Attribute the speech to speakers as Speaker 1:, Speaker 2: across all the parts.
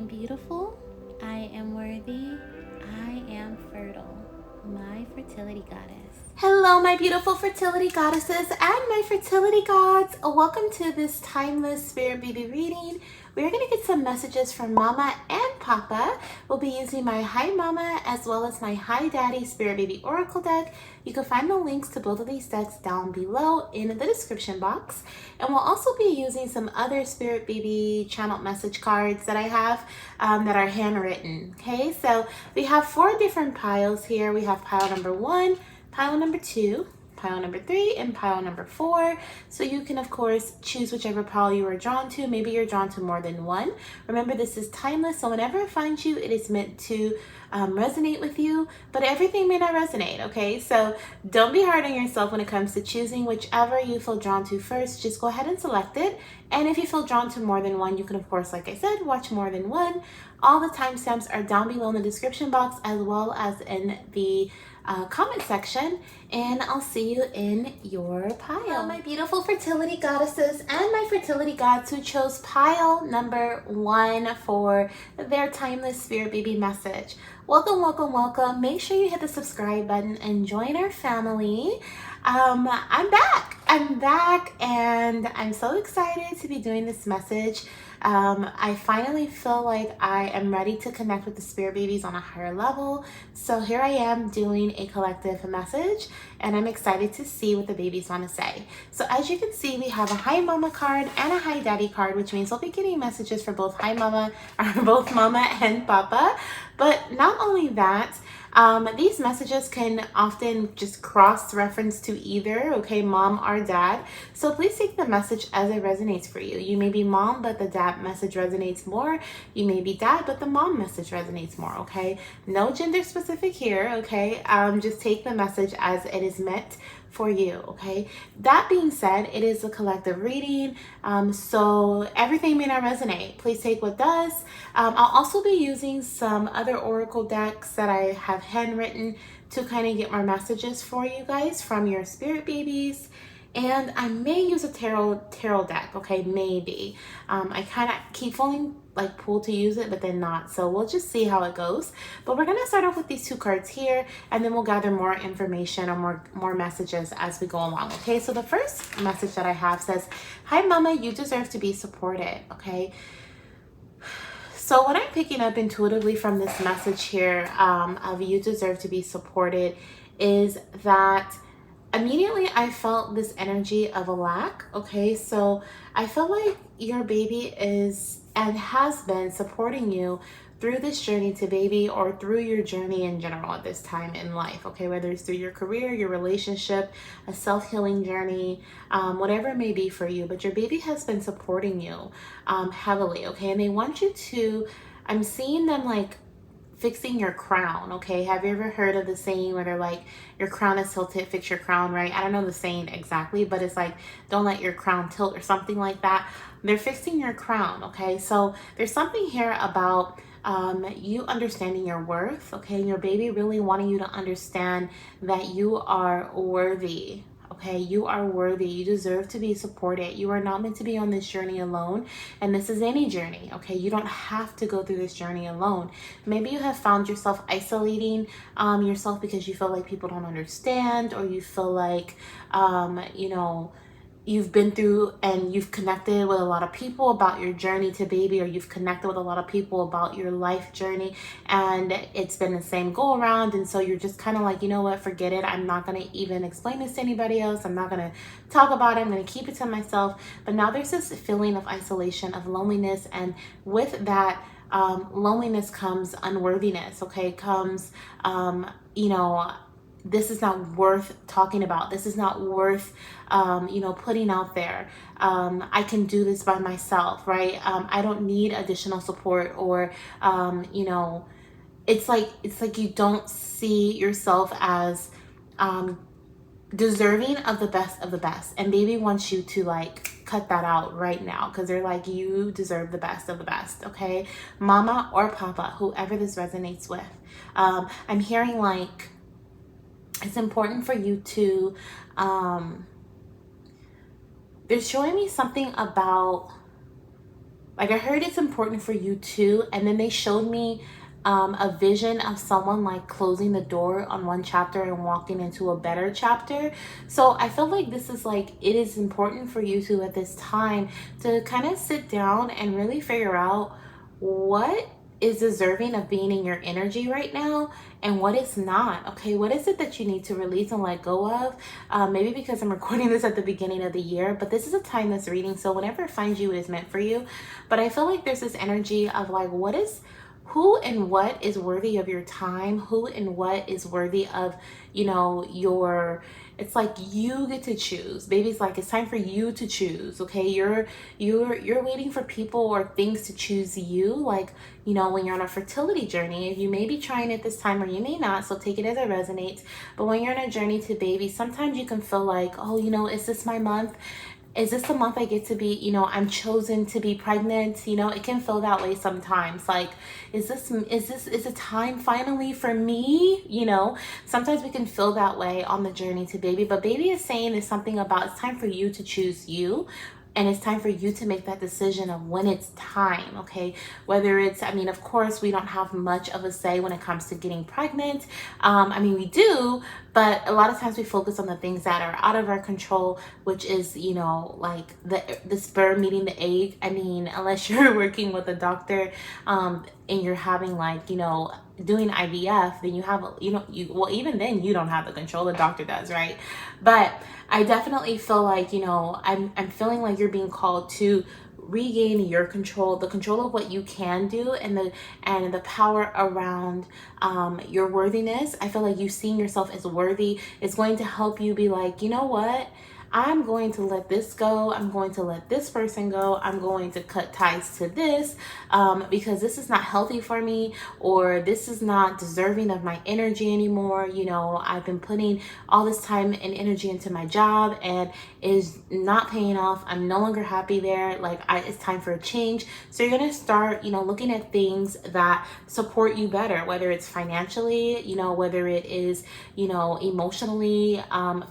Speaker 1: am beautiful, I am worthy, I am fertile. My fertility goddess.
Speaker 2: Hello, my beautiful fertility goddesses and my fertility gods. Welcome to this timeless spirit baby reading. We're going to get some messages from Mama and Papa. We'll be using my Hi Mama as well as my Hi Daddy Spirit Baby Oracle deck. You can find the links to both of these decks down below in the description box. And we'll also be using some other Spirit Baby channel message cards that I have that are handwritten. Okay, so we have 4 different piles here. We have pile number 1, pile number 2, pile number 3, and pile number 4. So you can of course choose whichever pile you are drawn to. Maybe you're drawn to more than one. Remember, this is timeless, so whenever it finds you, it is meant to resonate with you, but everything may not resonate, okay? So don't be hard on yourself when it comes to choosing whichever you feel drawn to first. Just go ahead and select it. And if you feel drawn to more than one, you can of course, like I said, watch more than one. All the timestamps are down below in the description box as well as in the comment section, and I'll see you in your pile. Hello, my beautiful fertility goddesses and my fertility gods who chose pile number 1 for their timeless spirit baby message. Welcome, welcome, welcome. Make sure you hit the subscribe button and join our family. I'm back and I'm so excited to be doing this message. I finally feel like I am ready to connect with the spirit babies on a higher level. So here I am doing a collective message, and I'm excited to see what the babies want to say. So as you can see, we have a Hi Mama card and a Hi Daddy card, which means we'll be getting messages for both Hi Mama, or both Mama and Papa. But not only that, these messages can often just cross-reference to either, okay, mom or dad. So please take the message as it resonates for you. You may be mom, but the dad message resonates more. You may be dad, but the mom message resonates more, okay? No gender specific here, okay? Just take the message as it is meant for you, okay? That being said, it is a collective reading, so everything may not resonate. Please take what does. I'll also be using some other oracle decks that I have handwritten to kind of get more messages for you guys from your spirit babies. And I may use a tarot deck, okay, maybe. I kind of keep feeling like pulled to use it, but then not. So we'll just see how it goes. But we're gonna start off with these 2 cards here, and then we'll gather more information or more messages as we go along, okay? So the first message that I have says, Hi Mama, you deserve to be supported, okay? So what I'm picking up intuitively from this message here of you deserve to be supported is that immediately I felt this energy of a lack, okay? So I feel like your baby is and has been supporting you through this journey to baby, or through your journey in general at this time in life, okay? Whether it's through your career, your relationship, a self-healing journey, whatever it may be for you, but your baby has been supporting you heavily, okay? And they want you to, I'm seeing them like fixing your crown, okay? Have you ever heard of the saying where they're like, your crown is tilted, fix your crown, right? I don't know the saying exactly, but it's like, don't let your crown tilt or something like that. They're fixing your crown, okay? So there's something here about you understanding your worth, okay? And your baby really wanting you to understand that you are worthy, okay? You are worthy. You deserve to be supported. You are not meant to be on this journey alone. And this is any journey, okay? You don't have to go through this journey alone. Maybe you have found yourself isolating yourself because you feel like people don't understand, or you feel like, you know, you've been through and you've connected with a lot of people about your journey to baby, or you've connected with a lot of people about your life journey, and it's been the same go around, and so you're just kind of like, you know what, forget it, I'm not going to even explain this to anybody else, I'm not going to talk about it, I'm going to keep it to myself. But now there's this feeling of isolation, of loneliness, and with that loneliness comes unworthiness, okay? Comes you know, this is not worth talking about. This is not worth, you know, putting out there. I can do this by myself, right? I don't need additional support, or, you know, it's like you don't see yourself as deserving of the best of the best. And baby wants you to like cut that out right now, because they're like, you deserve the best of the best, okay? Mama or Papa, whoever this resonates with. I'm hearing like, it's important for you to, they're showing me something about Like I heard it's important for you too. And then they showed me a vision of someone like closing the door on one chapter and walking into a better chapter. So I feel like this is like, it is important for you to at this time to kind of sit down and really figure out what is deserving of being in your energy right now and what is not. Okay, what is it that you need to release and let go of? Maybe because I'm recording this at the beginning of the year, but this is a timeless reading, so whenever it finds you, it is meant for you. But I feel like there's this energy of like, who and what is worthy of your time, who and what is worthy of, you know, it's like you get to choose. Baby's like, it's time for you to choose. Okay, you're waiting for people or things to choose you. Like, you know, when you're on a fertility journey, you may be trying it this time or you may not, so take it as it resonates. But when you're on a journey to baby, sometimes you can feel like, oh, you know, is this my month? Is this the month I get to be, you know, I'm chosen to be pregnant? You know, it can feel that way sometimes. Like, is it time finally for me? You know, sometimes we can feel that way on the journey to baby, but baby is saying there's something about it's time for you to choose you. And it's time for you to make that decision of when it's time, okay? Whether it's, I mean, of course, we don't have much of a say when it comes to getting pregnant. I mean, we do, but a lot of times we focus on the things that are out of our control, which is, you know, like the sperm meeting the egg. I mean, unless you're working with a doctor and you're having like, you know, doing IVF, then you have, you know, well, even then you don't have the control, the doctor does, right? But I definitely feel like, you know, I'm feeling like you're being called to regain your control, the control of what you can do, and the power around your worthiness. I feel like you seeing yourself as worthy is going to help you be like, you know what? I'm going to let this go. I'm going to let this person go. I'm going to cut ties to this because this is not healthy for me, or this is not deserving of my energy anymore. You know, I've been putting all this time and energy into my job and it is not paying off. I'm no longer happy there. Like it's time for a change. So you're going to start, you know, looking at things that support you better, whether it's financially, you know, whether it is, you know, emotionally,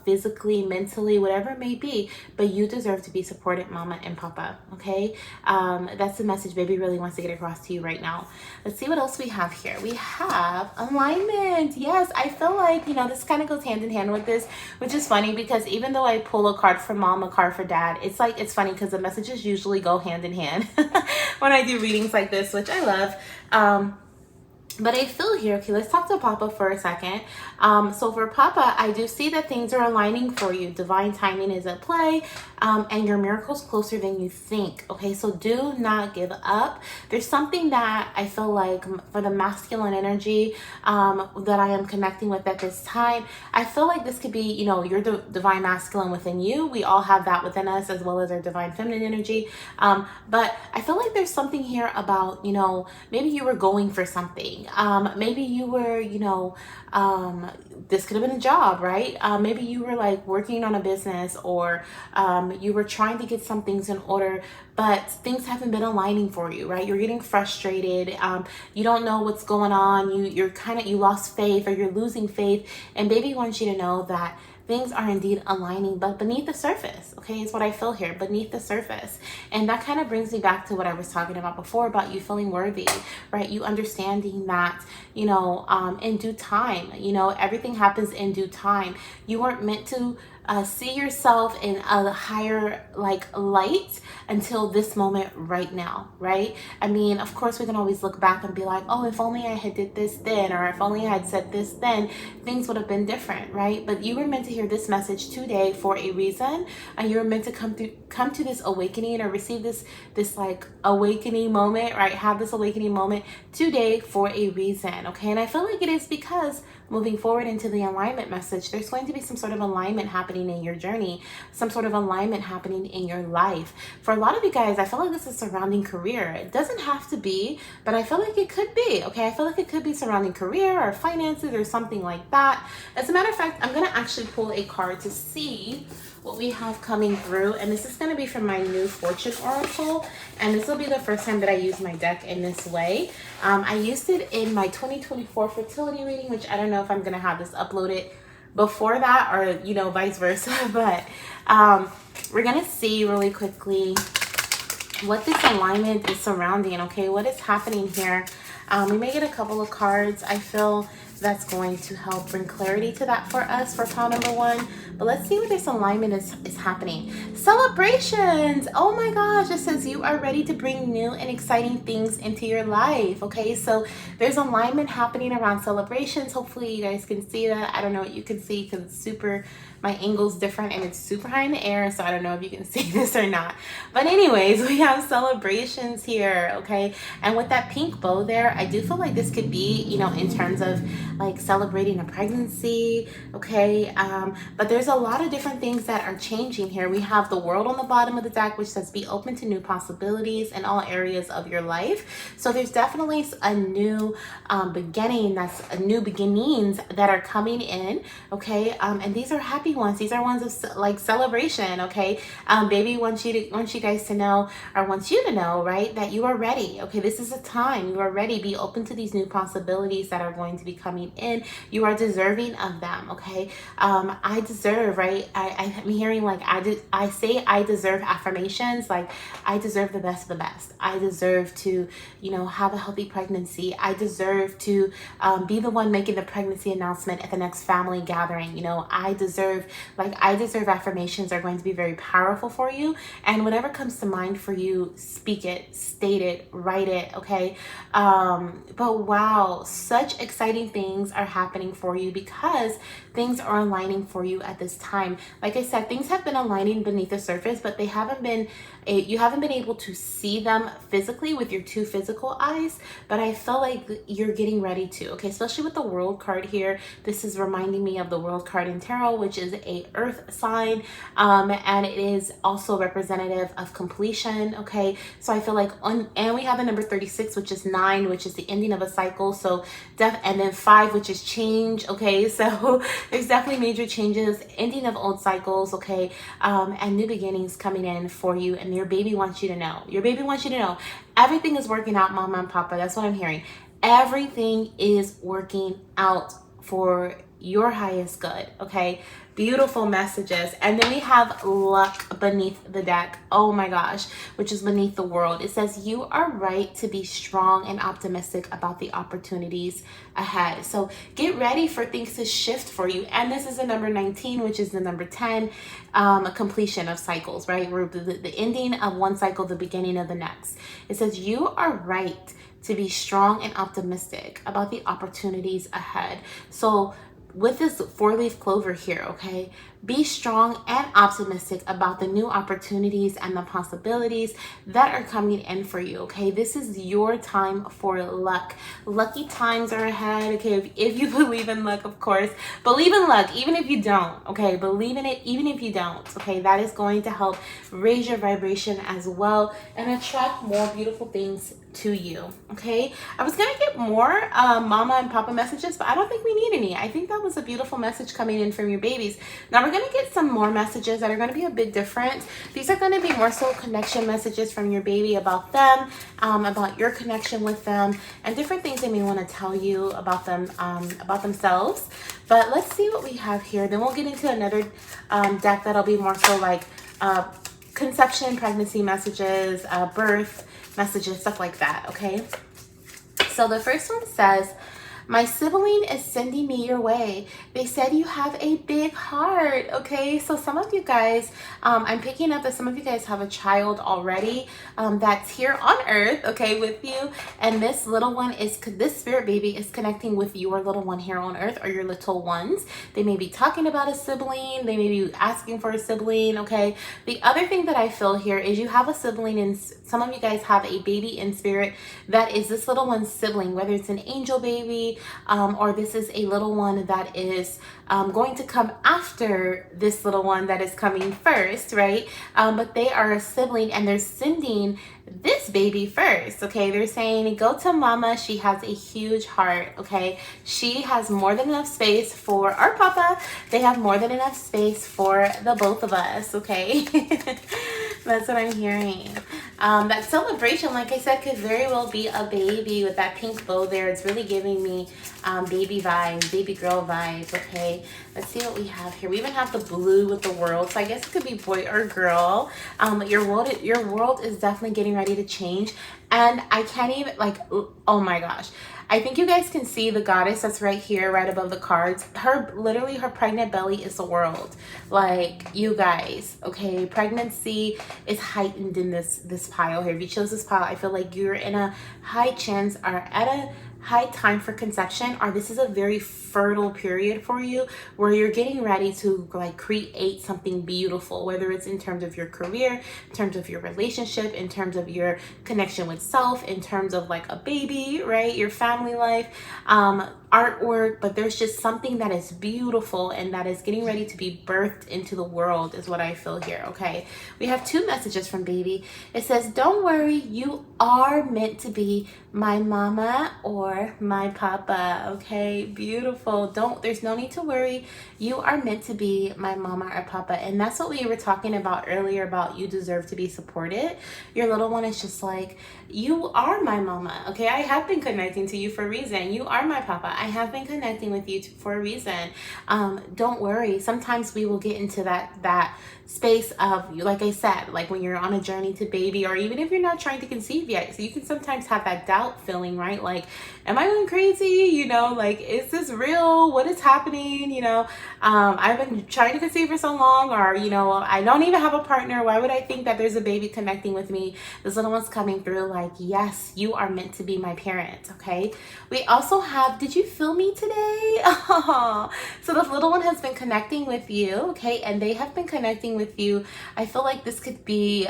Speaker 2: physically, mentally, whatever it may be, but you deserve to be supported, mama and papa. Okay. That's the message baby really wants to get across to you right now. Let's see what else we have here. We have alignment. Yes, I feel like, you know, this kind of goes hand in hand with this, which is funny because even though I pull a card for mom, a card for dad, it's like, it's funny because the messages usually go hand in hand when I do readings like this, which I love. But I feel here, okay, let's talk to Papa for a second. So for Papa, I do see that things are aligning for you. Divine timing is at play, and your miracle's closer than you think, okay? So do not give up. There's something that I feel like for the masculine energy that I am connecting with at this time, I feel like this could be, you know, your divine masculine within you. We all have that within us, as well as our divine feminine energy. But I feel like there's something here about, you know, maybe you were going for something. Maybe you were, you know, this could have been a job, right? Maybe you were like working on a business, or you were trying to get some things in order, but things haven't been aligning for you, right? You're getting frustrated. You don't know what's going on. You lost faith, or you're losing faith. And baby wants you to know that things are indeed aligning, but beneath the surface, okay, is what I feel here, beneath the surface. And that kind of brings me back to what I was talking about before, about you feeling worthy, right? You understanding that, you know, in due time, you know, everything happens in due time. You weren't meant to see yourself in a higher like light until this moment right now, right? I mean, of course we can always look back and be like, oh, if only I had did this then, or if only I had said this then, things would have been different, right? But you were meant to hear this message today for a reason, and you're meant to come to this awakening, or receive this like awakening moment, right? Have this awakening moment today for a reason, okay? And I feel like it is because moving forward into the alignment message, there's going to be some sort of alignment happening in your journey, some sort of alignment happening in your life. For a lot of you guys, I feel like this is surrounding career. It doesn't have to be, but I feel like it could be, okay? I feel like it could be surrounding career or finances or something like that. As a matter of fact, I'm gonna actually pull a card to see what we have coming through, and this is going to be from my new fortune oracle, and this will be the first time that I use my deck in this way. I used it in my 2024 fertility reading, which I don't know if I'm going to have this uploaded before that, or, you know, vice versa, but we're going to see really quickly what this alignment is surrounding, okay? What is happening here? We may get a couple of cards. I feel that's going to help bring clarity to that for us for pile number 1. But let's see what this alignment is happening. Celebrations! Oh my gosh, it says you are ready to bring new and exciting things into your life, okay? So there's alignment happening around celebrations. Hopefully you guys can see that. I don't know what you can see because it's super, my angle's different and it's super high in the air, so I don't know if you can see this or not. But anyways, we have celebrations here, okay? And with that pink bow there, I do feel like this could be, you know, in terms of like celebrating a pregnancy, okay? But there's a lot of different things that are changing here. We have the World on the bottom of the deck, which says be open to new possibilities in all areas of your life. So there's definitely a new beginning, that's a new beginnings that are coming in, okay? And these are happy ones. These are ones of like celebration, okay? Baby wants you guys to know, or wants you to know, right, that you are ready, okay? This is a time you are ready. Be open to these new possibilities that are going to be coming in. You are deserving of them, okay? I deserve, right? I'm hearing like I say I deserve affirmations, like I deserve the best of the best. I deserve to, you know, have a healthy pregnancy. I deserve to be the one making the pregnancy announcement at the next family gathering. You know, I deserve affirmations are going to be very powerful for you. And whatever comes to mind for you, speak it, state it, write it, okay? But wow, such exciting things are happening for you because things are aligning for you at this time. Like I said, things have been aligning beneath the surface, but they haven't been, you haven't been able to see them physically with your 2 physical eyes, but I feel like you're getting ready to, okay? Especially with the World card here. This is reminding me of the World card in tarot, which is a earth sign, and it is also representative of completion, okay? So I feel like, and we have the number 36, which is 9, which is the ending of a cycle. So and then 5, which is change, okay? So there's definitely major changes, ending of old cycles, okay? And new beginnings coming in for you. And your baby wants you to know. Your baby wants you to know everything is working out, mama and papa. That's what I'm hearing. Everything is working out for your highest good, okay? Beautiful messages. And then we have luck beneath the deck. Oh my gosh, which is beneath the world. It says you are right to be strong and optimistic about the opportunities ahead. So get ready for things to shift for you. And this is the number 19, which is the number 10, a completion of cycles, right? We're the ending of one cycle, the beginning of the next. It says you are right to be strong and optimistic about the opportunities ahead. So with this 4-leaf clover here, okay, be strong and optimistic about the new opportunities and the possibilities that are coming in for you, okay? This is your time for luck. Lucky times are ahead, okay? If you believe in luck, of course. Believe in luck, even if you don't, okay? Believe in it, even if you don't, okay? That is going to help raise your vibration as well and attract more beautiful things to you, okay? I was gonna get more mama and papa messages, but I don't think we need any. I think that was a beautiful message coming in from your babies. Now we're gonna get some more messages that are gonna be a bit different. These are gonna be more so connection messages from your baby about them, about your connection with them, and different things they may want to tell you about them, about themselves. But let's see what we have here. Then we'll get into another deck that'll be more so like conception, pregnancy messages, birth messages, stuff like that, okay? So the first one says, my sibling is sending me your way. They said you have a big heart, okay? So some of you guys, I'm picking up that some of you guys have a child already that's here on earth, okay, with you. And this little one is, this spirit baby is connecting with your little one here on earth, or your little ones. They may be talking about a sibling. They may be asking for a sibling, okay? The other thing that I feel here is you have a sibling, and some of you guys have a baby in spirit that is this little one's sibling, whether it's an angel baby, or this is a little one that is going to come after this little one that is coming first, right? But they are a sibling and they're sending this baby first, okay? They're saying, go to mama. She has a huge heart, okay? She has more than enough space for our papa. They have more than enough space for the both of us, okay? That's what I'm hearing. That celebration, like I said, could very well be a baby with that pink bow there. It's really giving me baby vibes, baby girl vibes. Okay, let's see what we have here. We even have the blue with the world, so I guess it could be boy or girl. Your world is definitely getting ready to change, and I can't even, like, oh my gosh. I think you guys can see the goddess that's right here, right above the cards. Literally her pregnant belly is the world. Like, you guys, okay, pregnancy is heightened in this pile here. If you chose this pile, I feel like you're in a high chance or at a high time for conception, or this is a very fertile period for you where you're getting ready to like create something beautiful, whether it's in terms of your career, in terms of your relationship, in terms of your connection with self, in terms of like a baby, right, your family life, artwork. But there's just something that is beautiful and that is getting ready to be birthed into the world is what I feel here. Okay, we have two messages from baby. It says, don't worry, you are meant to be my mama or my papa. Okay, beautiful. There's no need to worry. You are meant to be my mama or papa. And that's what we were talking about earlier, about you deserve to be supported. Your little one is just like, you are my mama. Okay, I have been connecting to you for a reason. You are my papa. I have been connecting with you for a reason. Don't worry. Sometimes we will get into that space of, like I said, like when you're on a journey to baby, or even if you're not trying to conceive yet. So you can sometimes have that doubt feeling, right? Like, am I going crazy? You know, like, is this real? What is happening? You know, I've been trying to conceive for so long, or, you know, I don't even have a partner. Why would I think that there's a baby connecting with me? This little one's coming through like, yes, you are meant to be my parent. Okay. We also have, did you feel me today? So this little one has been connecting with you. Okay. And they have been connecting with you. I feel like this could be,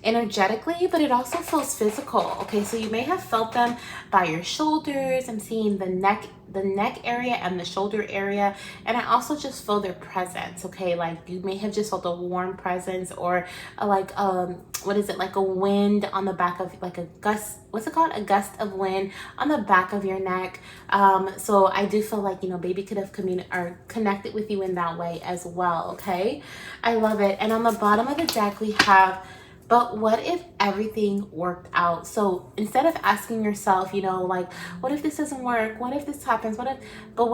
Speaker 2: energetically, but it also feels physical. Okay, so you may have felt them by your shoulders. I'm seeing the neck area and the shoulder area, and I also just feel their presence. Okay, like you may have just felt a warm presence, or what is it, like a wind on the back of, like a gust, what's it called, a gust of wind on the back of your neck. So I do feel like, you know, baby could have connected with you in that way as well. Okay, I love it. And on the bottom of the deck we have, but what if everything worked out? So instead of asking yourself, you know, like, what if this doesn't work? What if this happens? What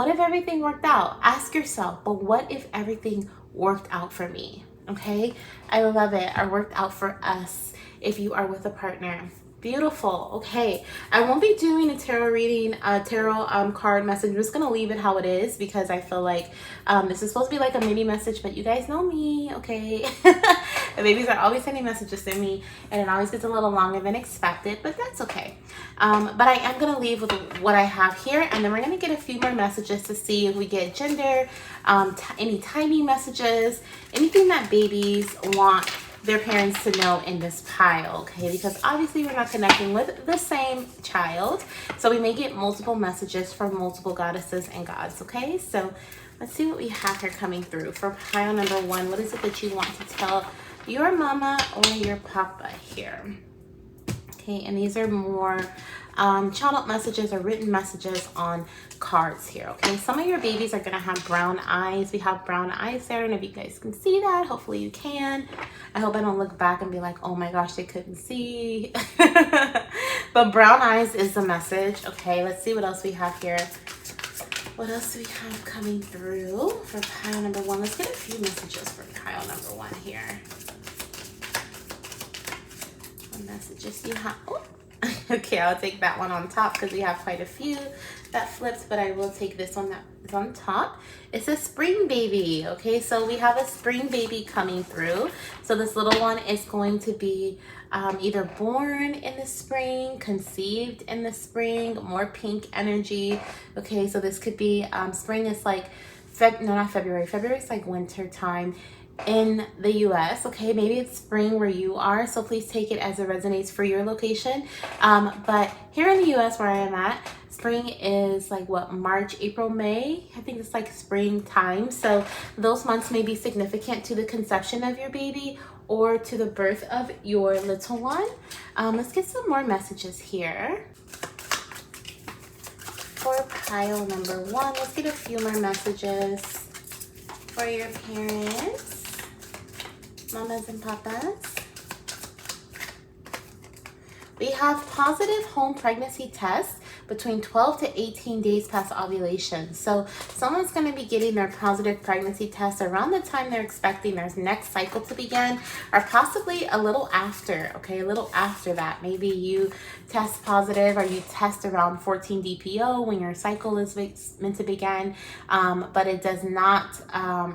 Speaker 2: if everything worked out? Ask yourself, but what if everything worked out for me? Okay, I love it. Or worked out for us if you are with a partner. Beautiful. Okay, I won't be doing a tarot reading, tarot card message. I'm just gonna leave it how it is, because I feel like this is supposed to be like a mini message, but you guys know me, okay? The babies are always sending messages to me, and it always gets a little longer than expected, but that's okay. But I am gonna leave with what I have here, and then we're gonna get a few more messages to see if we get gender, any timing messages, anything that babies want their parents to know in this pile. Okay, because obviously we're not connecting with the same child, so we may get multiple messages from multiple goddesses and gods. Okay, so let's see what we have here coming through for pile number one. What is it that you want to tell your mama or your papa here? Okay, and these are more channeled messages or written messages on cards here. Okay, some of your babies are gonna have brown eyes. We have brown eyes there, and if you guys can see that, hopefully you can. I hope I don't look back and be like, oh my gosh, they couldn't see. But brown eyes is the message. Okay, let's see what else we have here. What else do we have coming through for pile number one? Let's get a few messages for pile number one here. What messages you have? Oh. Okay, I'll take that one on top because we have quite a few that flips, but I will take this one that is on top. It's a spring baby. Okay, so we have a spring baby coming through. So this little one is going to be either born in the spring, conceived in the spring, more pink energy. Okay, so this could be spring is like not February. February is like winter time in the US. Okay, maybe it's spring where you are, so please take it as it resonates for your location. But here in the US where I am at, spring is like what, March, April, May. I think it's like spring time, so those months may be significant to the conception of your baby or to the birth of your little one. Let's get some more messages here for pile number one. Let's get a few more messages for your parents, mamas and papas. We have positive home pregnancy tests between 12 to 18 days past ovulation. So someone's going to be getting their positive pregnancy test around the time they're expecting their next cycle to begin, or possibly a little after, okay? A little after that. Maybe you test positive or you test around 14 DPO when your cycle is meant to begin, but it does not,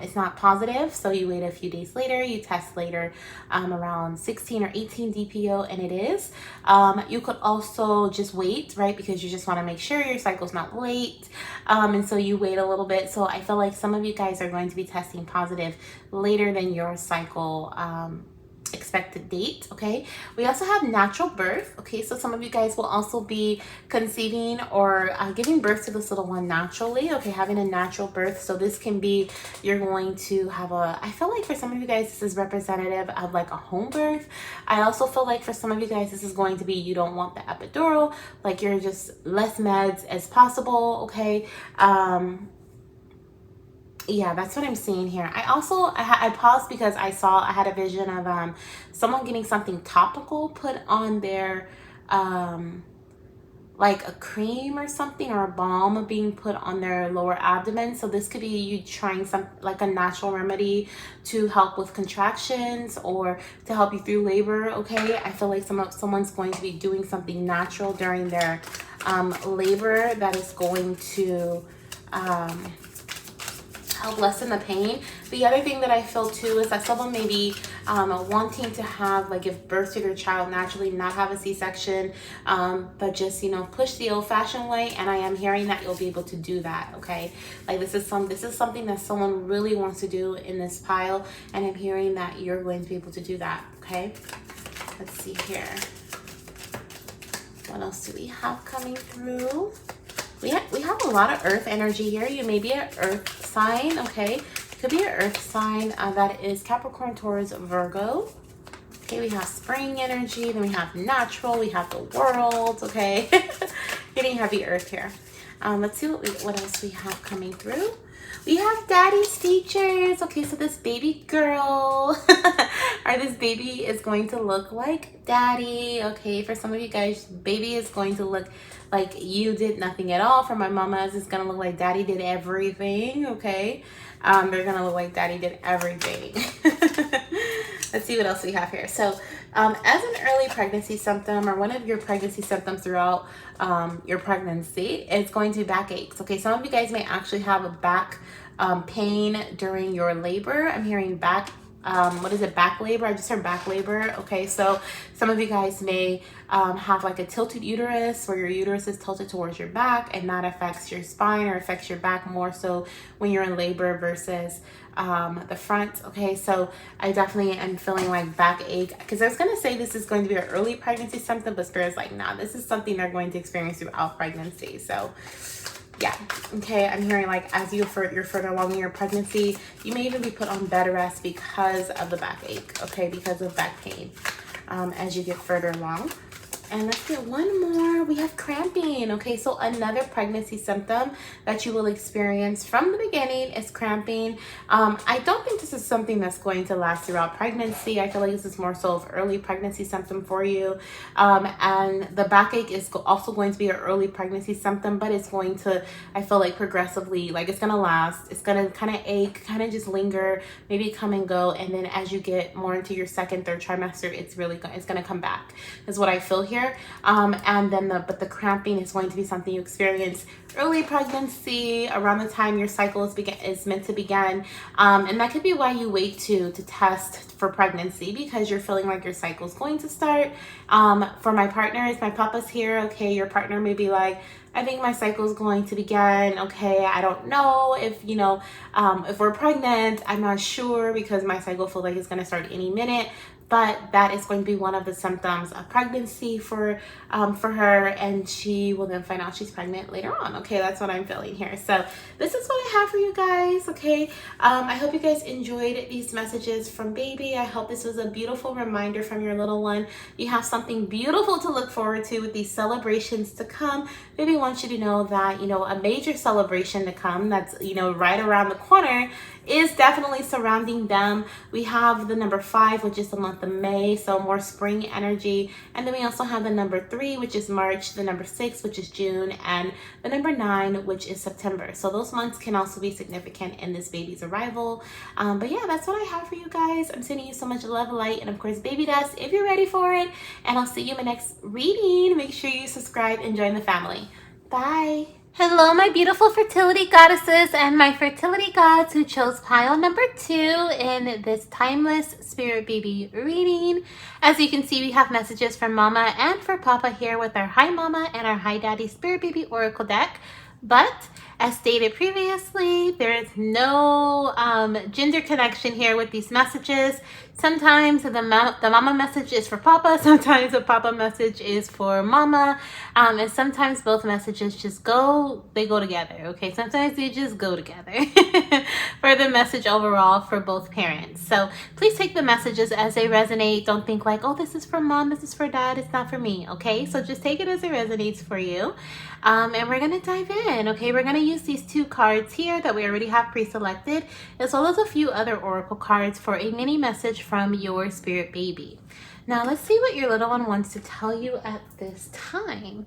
Speaker 2: it's not positive. So you wait a few days later, you test later around 16 or 18 DPO, and it is. You could also just wait, right? Because you just want to make sure your cycle's not late. And so you wait a little bit. So I feel like some of you guys are going to be testing positive later than your cycle expected date. Okay, we also have natural birth. Okay, so some of you guys will also be conceiving or giving birth to this little one naturally. Okay, having a natural birth. So this can be, you're going to have a, I feel like for some of you guys this is representative of like a home birth. I also feel like for some of you guys this is going to be, you don't want the epidural, like you're just less meds as possible. Okay, yeah, that's what I'm seeing here. I also, I paused because I had a vision of someone getting something topical put on their, like a cream or something, or a balm being put on their lower abdomen. So this could be you trying some, like a natural remedy to help with contractions or to help you through labor, okay? I feel like someone's going to be doing something natural during their labor that is going to, help lessen the pain. The other thing that I feel too is that someone may be wanting to have, like, give birth to their child naturally, not have a C-section, but just, you know, push the old-fashioned way. And I am hearing that you'll be able to do that. Okay, like this is something that someone really wants to do in this pile, and I'm hearing that you're going to be able to do that. Okay, let's see here. What else do we have coming through? We have a lot of earth energy here. You may be an earth sign, okay? Could be an earth sign that is Capricorn, Taurus, Virgo. Okay, we have spring energy, then we have natural, we have the world, okay? Getting heavy earth here. Let's see what else we have coming through. We have daddy's features. Okay, so this baby girl or this baby is going to look like daddy. Okay, for some of you guys, baby is going to look like you did nothing at all. For my mamas, it's gonna look like daddy did everything. Okay, they're gonna look like daddy did everything. Let's see what else we have here. So as an early pregnancy symptom, or one of your pregnancy symptoms throughout your pregnancy, it's going to be backaches. Okay, some of you guys may actually have a back pain during your labor. I'm hearing back, what is it, back labor? I just heard back labor. Okay, so some of you guys may have like a tilted uterus, where your uterus is tilted towards your back, and that affects your spine or affects your back more so when you're in labor versus the front. Okay, so I definitely am feeling like backache, because I was going to say this is going to be an early pregnancy symptom, but Spirit's like, nah, this is something they're going to experience throughout pregnancy. So yeah, okay, I'm hearing like as you're further along in your pregnancy, you may even be put on bed rest because of the backache, okay, because of back pain as you get further along. And let's get one more. We have cramping. Okay, so another pregnancy symptom that you will experience from the beginning is cramping. I don't think this is something that's going to last throughout pregnancy. I feel like this is more so of early pregnancy symptom for you. And the backache is also going to be an early pregnancy symptom, but it's going to, I feel like, progressively, like it's going to last. It's going to kind of ache, kind of just linger, maybe come and go. And then as you get more into your second, third trimester, it's going to come back, is what I feel here. And then the cramping is going to be something you experience early pregnancy, around the time your cycle is meant to begin, and that could be why you wait to test for pregnancy, because you're feeling like your cycle is going to start. For my partners, my papa's here. Okay, your partner may be like, I think my cycle is going to begin. Okay, I don't know if, you know, if we're pregnant, I'm not sure, because my cycle feels like it's going to start any minute. But that is going to be one of the symptoms of pregnancy for her, and she will then find out she's pregnant later on. Okay, that's what I'm feeling here. So this is what I have for you guys. Okay, I hope you guys enjoyed these messages from baby. I hope this was a beautiful reminder from your little one. You have something beautiful to look forward to with these celebrations to come. Baby wants you to know that, you know, a major celebration to come that's, you know, right around the corner is definitely surrounding them. We have the number 5, which is the month of May, so more spring energy. And then we also have the number 3, which is March, the number 6, which is June, and the number 9, which is September. So those months can also be significant in this baby's arrival. But yeah, that's what I have for you guys. I'm sending you so much love, light, and of course baby dust if you're ready for it. And I'll see you in my next reading. Make sure you subscribe and join the family. Bye. Hello, my beautiful fertility goddesses and my fertility gods who chose pile number 2 in this timeless spirit baby reading. As you can see, we have messages from Mama and for Papa here with our Hi Mama and our Hi Daddy spirit baby oracle deck. But as stated previously, there is no gender connection here with these messages. Sometimes the mama message is for Papa, sometimes the Papa message is for Mama, and sometimes both messages just go together, okay? Sometimes they just go together for the message overall for both parents. So please take the messages as they resonate. Don't think like, oh, this is for Mom, this is for Dad, it's not for me, okay? So just take it as it resonates for you. And we're going to dive in, okay? We're going to use these 2 cards here that we already have pre-selected, as well as a few other oracle cards for a mini message from your spirit baby. Now, let's see what your little one wants to tell you at this time.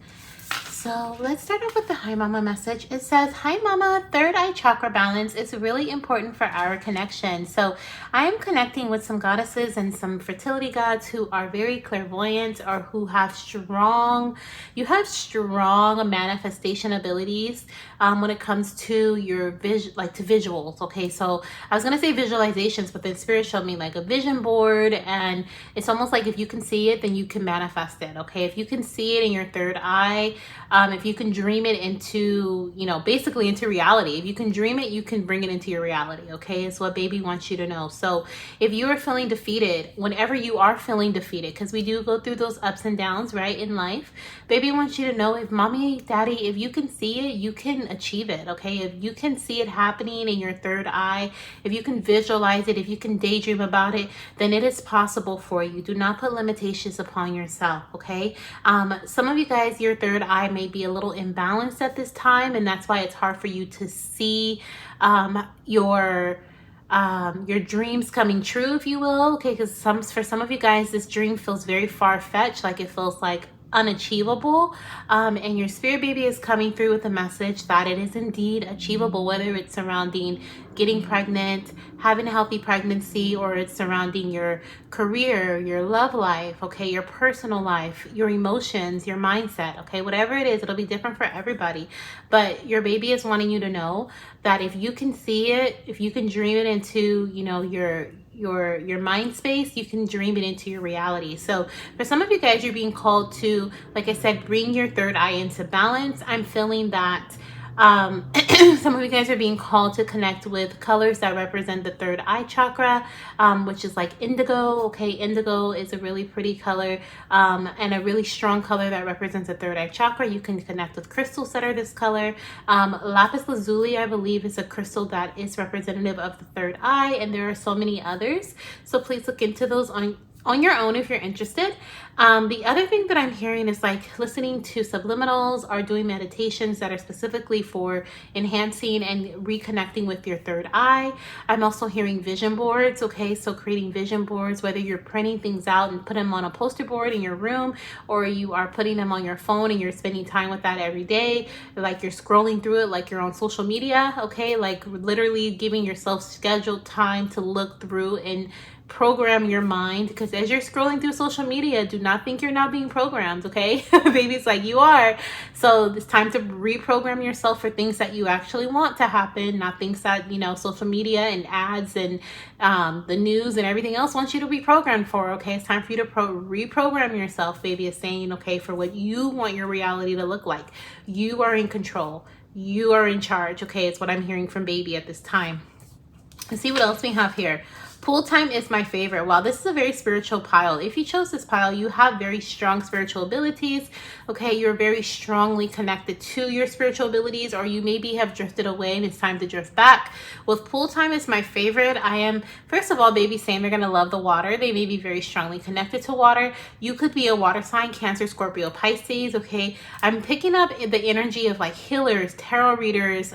Speaker 2: So let's start off with the Hi Mama message. It says, Hi Mama, third eye chakra balance is really important for our connection. So I am connecting with some goddesses and some fertility gods who are very clairvoyant or who have strong manifestation abilities when it comes to your vision, like to visuals. Okay, so I was gonna say visualizations, but then Spirit showed me like a vision board, and it's almost like if you can see it, then you can manifest it. Okay, if you can see it in your third eye, if you can dream it into, basically into reality. If you can dream it, you can bring it into your reality. Okay, it's what baby wants you to know. So if you are feeling defeated, whenever you are feeling defeated, because we do go through those ups and downs, right, in life, baby wants you to know, if mommy, daddy, if you can see it, you can achieve it. Okay, if you can see it happening in your third eye, if you can visualize it, if you can daydream about it, then it is possible for you. Do not put limitations upon yourself. Okay, some of you guys, your third eye may be a little imbalanced at this time, and that's why it's hard for you to see your dreams coming true, if you will. Okay, because for some of you guys, this dream feels very far-fetched, like it feels like unachievable, and your spirit baby is coming through with a message that it is indeed achievable, whether it's surrounding getting pregnant, having a healthy pregnancy, or it's surrounding your career, your love life, okay, your personal life, your emotions, your mindset. Okay, whatever it is, it'll be different for everybody, but your baby is wanting you to know that if you can see it, if you can dream it into your mind space, you can dream it into your reality. So for some of you guys, you're being called to, like I said, bring your third eye into balance. I'm feeling that some of you guys are being called to connect with colors that represent the third eye chakra, which is like indigo. Okay, indigo is a really pretty color, and a really strong color that represents the third eye chakra. You can connect with crystals that are this color. Lapis lazuli, I believe, is a crystal that is representative of the third eye, and there are so many others. So please look into those on your own if you're interested. The other thing that I'm hearing is like listening to subliminals or doing meditations that are specifically for enhancing and reconnecting with your third eye. I'm also hearing vision boards. Okay, so creating vision boards, whether you're printing things out and put them on a poster board in your room, or you are putting them on your phone and you're spending time with that every day, like you're scrolling through it like you're on social media. Okay, like literally giving yourself scheduled time to look through and program your mind, because as you're scrolling through social media, do not think you're not being programmed. Okay, baby's like, you are. So it's time to reprogram yourself for things that you actually want to happen, not things that social media and ads and the news and everything else wants you to be programmed for. Okay, it's time for you to reprogram yourself. Baby is saying, okay, for what you want your reality to look like. You are in control, you are in charge. Okay, it's what I'm hearing from baby at this time. Let's see what else we have here. Pool time is my favorite. Wow, this is a very spiritual pile. If you chose this pile, you have very strong spiritual abilities. Okay, you're very strongly connected to your spiritual abilities, or you maybe have drifted away and it's time to drift back. With pool time is my favorite. I am, first of all, baby saying they're gonna love the water. They may be very strongly connected to water. You could be a water sign, Cancer, Scorpio, Pisces. Okay, I'm picking up the energy of like healers, tarot readers,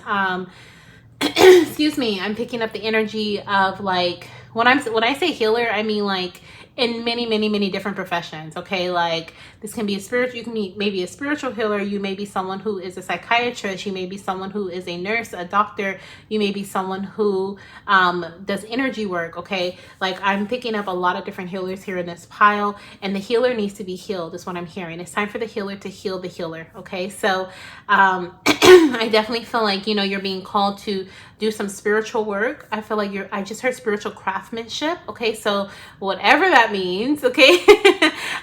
Speaker 2: excuse me, I'm picking up the energy of like, when I say healer, I mean like in many different professions. Okay, like this can be a spiritual, you can be maybe a spiritual healer, you may be someone who is a psychiatrist, you may be someone who is a nurse, a doctor, you may be someone who does energy work. Okay, like I'm picking up a lot of different healers here in this pile, and the healer needs to be healed is what I'm hearing. It's time for the healer to heal the healer. Okay, so I definitely feel like, you know, you're being called to do some spiritual work. I feel like I just heard spiritual craftsmanship. Okay, so whatever that means. Okay,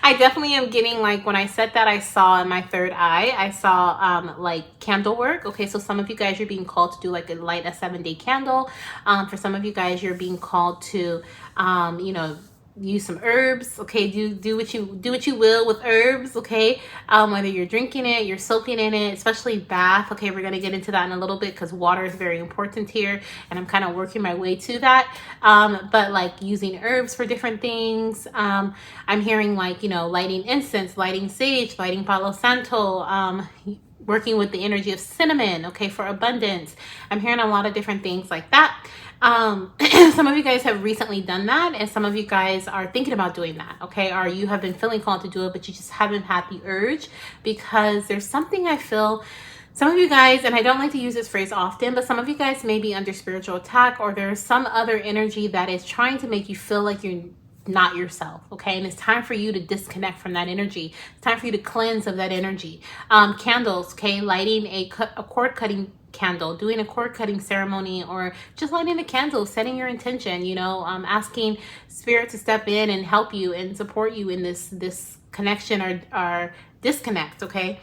Speaker 2: I definitely am getting, like, when I said that, I saw in my third eye, I saw like candle work. Okay, so some of you guys, you're being called to do like light a 7-day candle. For some of you guys, you're being called to you know, use some herbs. Okay, do what you will with herbs. Okay, whether you're drinking it, you're soaking in it, especially bath. Okay, we're gonna get into that in a little bit because water is very important here, and I'm kind of working my way to that. But like using herbs for different things. I'm hearing like, you know, lighting incense, lighting sage, lighting palo santo, working with the energy of cinnamon, okay, for abundance. I'm hearing a lot of different things like that. Some of you guys have recently done that, and some of you guys are thinking about doing that, okay, or you have been feeling called to do it, but you just haven't had the urge, because there's something I feel. Some of you guys, and I don't like to use this phrase often, but some of you guys may be under spiritual attack, or there's some other energy that is trying to make you feel like you're not yourself. Okay, and it's time for you to disconnect from that energy. It's time for you to cleanse of that energy. Candles, okay, lighting a cord cutting candle, doing a cord cutting ceremony, or just lighting a candle, setting your intention, you know, asking spirit to step in and help you and support you in this connection or disconnect. Okay,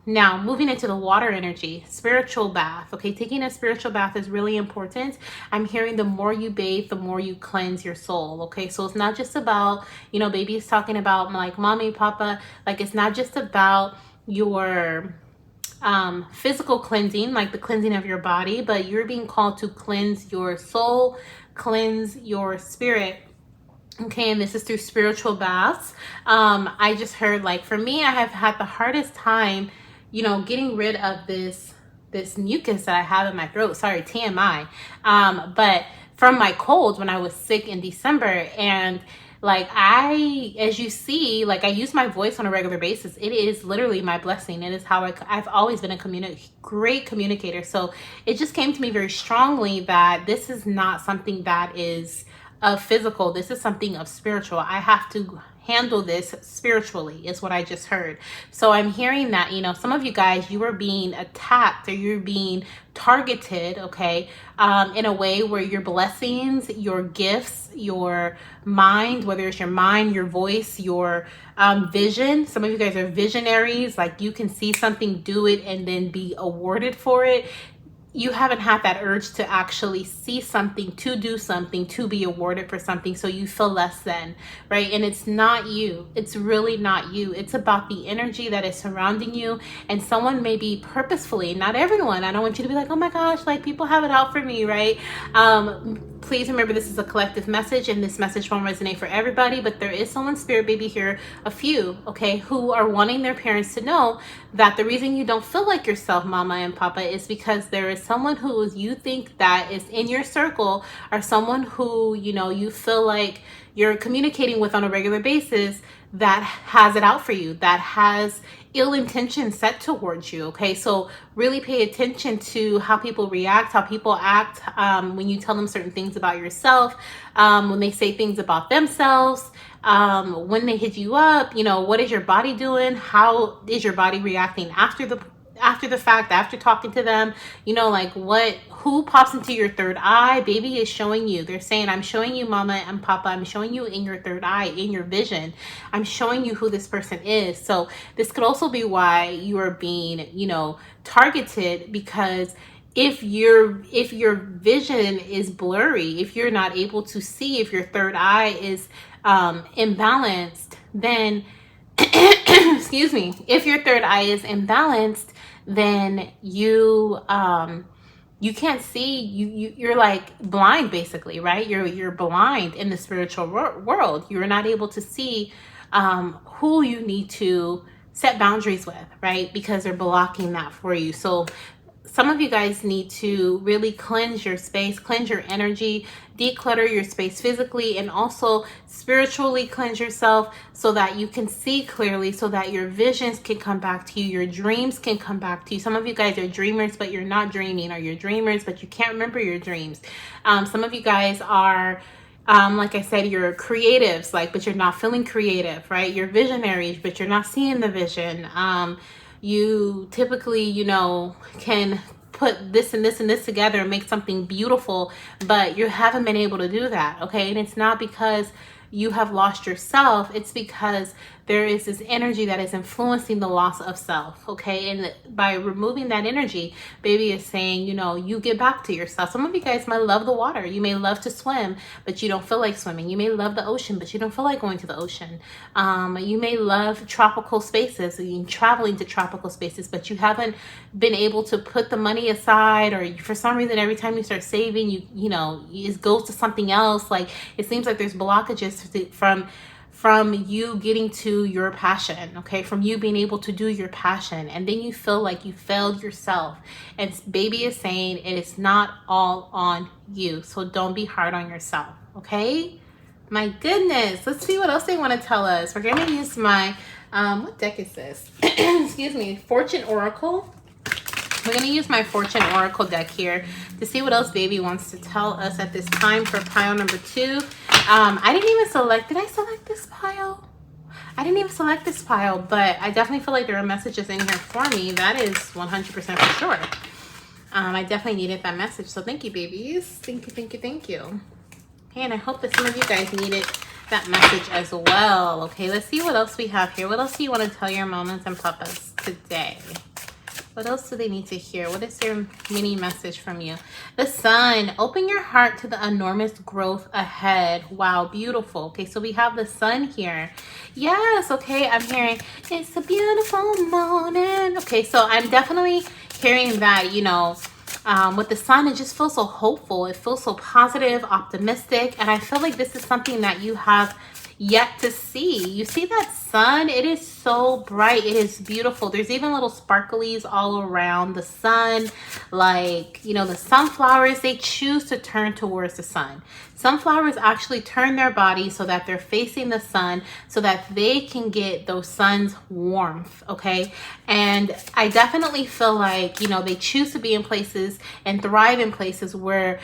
Speaker 2: now, moving into the water energy, spiritual bath. Okay, taking a spiritual bath is really important. I'm hearing the more you bathe, the more you cleanse your soul. Okay, so it's not just about, you know, baby's talking about like mommy, papa, like it's not just about your physical cleansing, like the cleansing of your body, but you're being called to cleanse your soul, cleanse your spirit. Okay, and this is through spiritual baths. I just heard, like, for me, I have had the hardest time, you know, getting rid of this mucus that I have in my throat. Sorry, TMI. But from my cold when I was sick in December, and like as you see, like I use my voice on a regular basis. It is literally my blessing. It is how I've always been a great communicator. So it just came to me very strongly that this is not something that is of physical. This is something of spiritual. I have to handle this spiritually, is what I just heard. So I'm hearing that, you know, some of you guys, you are being attacked, or you're being targeted, okay, in a way where your blessings, your gifts, your mind, whether it's your mind, your voice, your vision. Some of you guys are visionaries, like you can see something, do it, and then be awarded for it. You haven't had that urge to actually see something, to do something, to be awarded for something, so you feel less than, right? And it's not you. It's really not you. It's about the energy that is surrounding you, and someone may be purposefully, not everyone. I don't want you to be like, oh my gosh, like people have it out for me, right? Please remember, this is a collective message, and this message won't resonate for everybody, but there is someone, spirit baby here, a few, okay, who are wanting their parents to know that the reason you don't feel like yourself, mama and papa, is because there is someone who you think that is in your circle, or someone who, you know, you feel like you're communicating with on a regular basis, that has it out for you, that has ill intentions set towards you. Okay, so really pay attention to how people react, how people act, when you tell them certain things about yourself, when they say things about themselves, when they hit you up, you know, what is your body doing? How is your body reacting after the fact, after talking to them? You know, like who pops into your third eye? Baby is showing you. They're saying, I'm showing you, mama and papa, I'm showing you in your third eye, in your vision. I'm showing you who this person is. So this could also be why you are being, you know, targeted, because if your vision is blurry, if you're not able to see, if your third eye is imbalanced, then excuse me, if your third eye is imbalanced, then you can't see, you're like blind, basically, right? You're blind in the spiritual world. You're not able to see who you need to set boundaries with, right? Because they're blocking that for you. So some of you guys need to really cleanse your space, cleanse your energy, declutter your space physically, and also spiritually cleanse yourself so that you can see clearly, so that your visions can come back to you, your dreams can come back to you. Some of you guys are dreamers, but you're not dreaming, or you're dreamers, but you can't remember your dreams. Some of you guys are like I said, you're creatives, like, but you're not feeling creative, right? You're visionaries, but you're not seeing the vision. You typically, you know, can put this and this and this together and make something beautiful, but you haven't been able to do that, okay? And it's not because you have lost yourself, it's because there is this energy that is influencing the loss of self, okay? And by removing that energy, baby is saying, you know, you get back to yourself. Some of you guys might love the water. You may love to swim, but you don't feel like swimming. You may love the ocean, but you don't feel like going to the ocean. You may love tropical spaces, and traveling to tropical spaces, but you haven't been able to put the money aside, or for some reason, every time you start saving, you know, it goes to something else. Like, it seems like there's blockages from you getting to your passion, okay? From you being able to do your passion, and then you feel like you failed yourself. And baby is saying it is not all on you, so don't be hard on yourself, okay? My goodness, let's see what else they want to tell us. We're gonna use my what deck is this? Excuse me, Fortune Oracle. We're going to use my Fortune Oracle deck here to see what else baby wants to tell us at this time for pile number 2. I didn't even select, did I select this pile? I didn't even select this pile, but I definitely feel like there are messages in here for me. That is 100% for sure. I definitely needed that message, so thank you, babies. Thank you, thank you, thank you. Okay, and I hope that some of you guys needed that message as well. Okay, let's see what else we have here. What else do you want to tell your mamas and papas today? What else do they need to hear? What is their mini message from you? The Sun. Open your heart to the enormous growth ahead. Wow, beautiful. Okay, so we have the Sun here. Yes, okay, I'm hearing, it's a beautiful morning. Okay, so I'm definitely hearing that, you know, with the Sun, it just feels so hopeful. It feels so positive, optimistic, and I feel like this is something that you have yet to see. You see that sun? It is so bright. It is beautiful. There's even little sparklies all around the sun. Like, you know, the sunflowers, they choose to turn towards the sun. Sunflowers actually turn their body so that they're facing the sun so that they can get those sun's warmth, okay? And I definitely feel like, you know, they choose to be in places and thrive in places where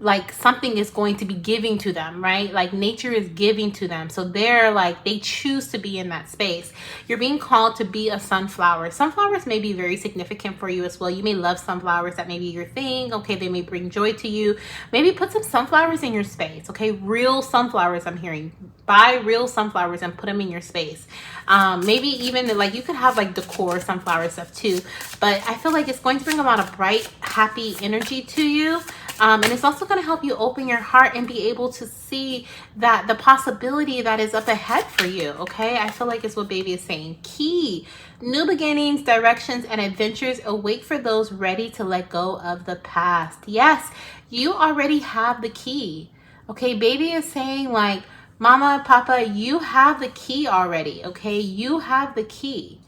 Speaker 2: like something is going to be giving to them, right? Like nature is giving to them. So they're like, they choose to be in that space. You're being called to be a sunflower. Sunflowers may be very significant for you as well. You may love sunflowers. That may be your thing. Okay, they may bring joy to you. Maybe put some sunflowers in your space. Okay, real sunflowers, I'm hearing. Buy real sunflowers and put them in your space. Maybe even like you could have like decor sunflower stuff too. But I feel like it's going to bring a lot of bright, happy energy to you. And it's also going to help you open your heart and be able to see that the possibility that is up ahead for you. Okay, I feel like it's what baby is saying. Key, new beginnings, directions, and adventures await for those ready to let go of the past. Yes, you already have the key. Okay, baby is saying like, mama, papa, you have the key already. Okay, you have the key.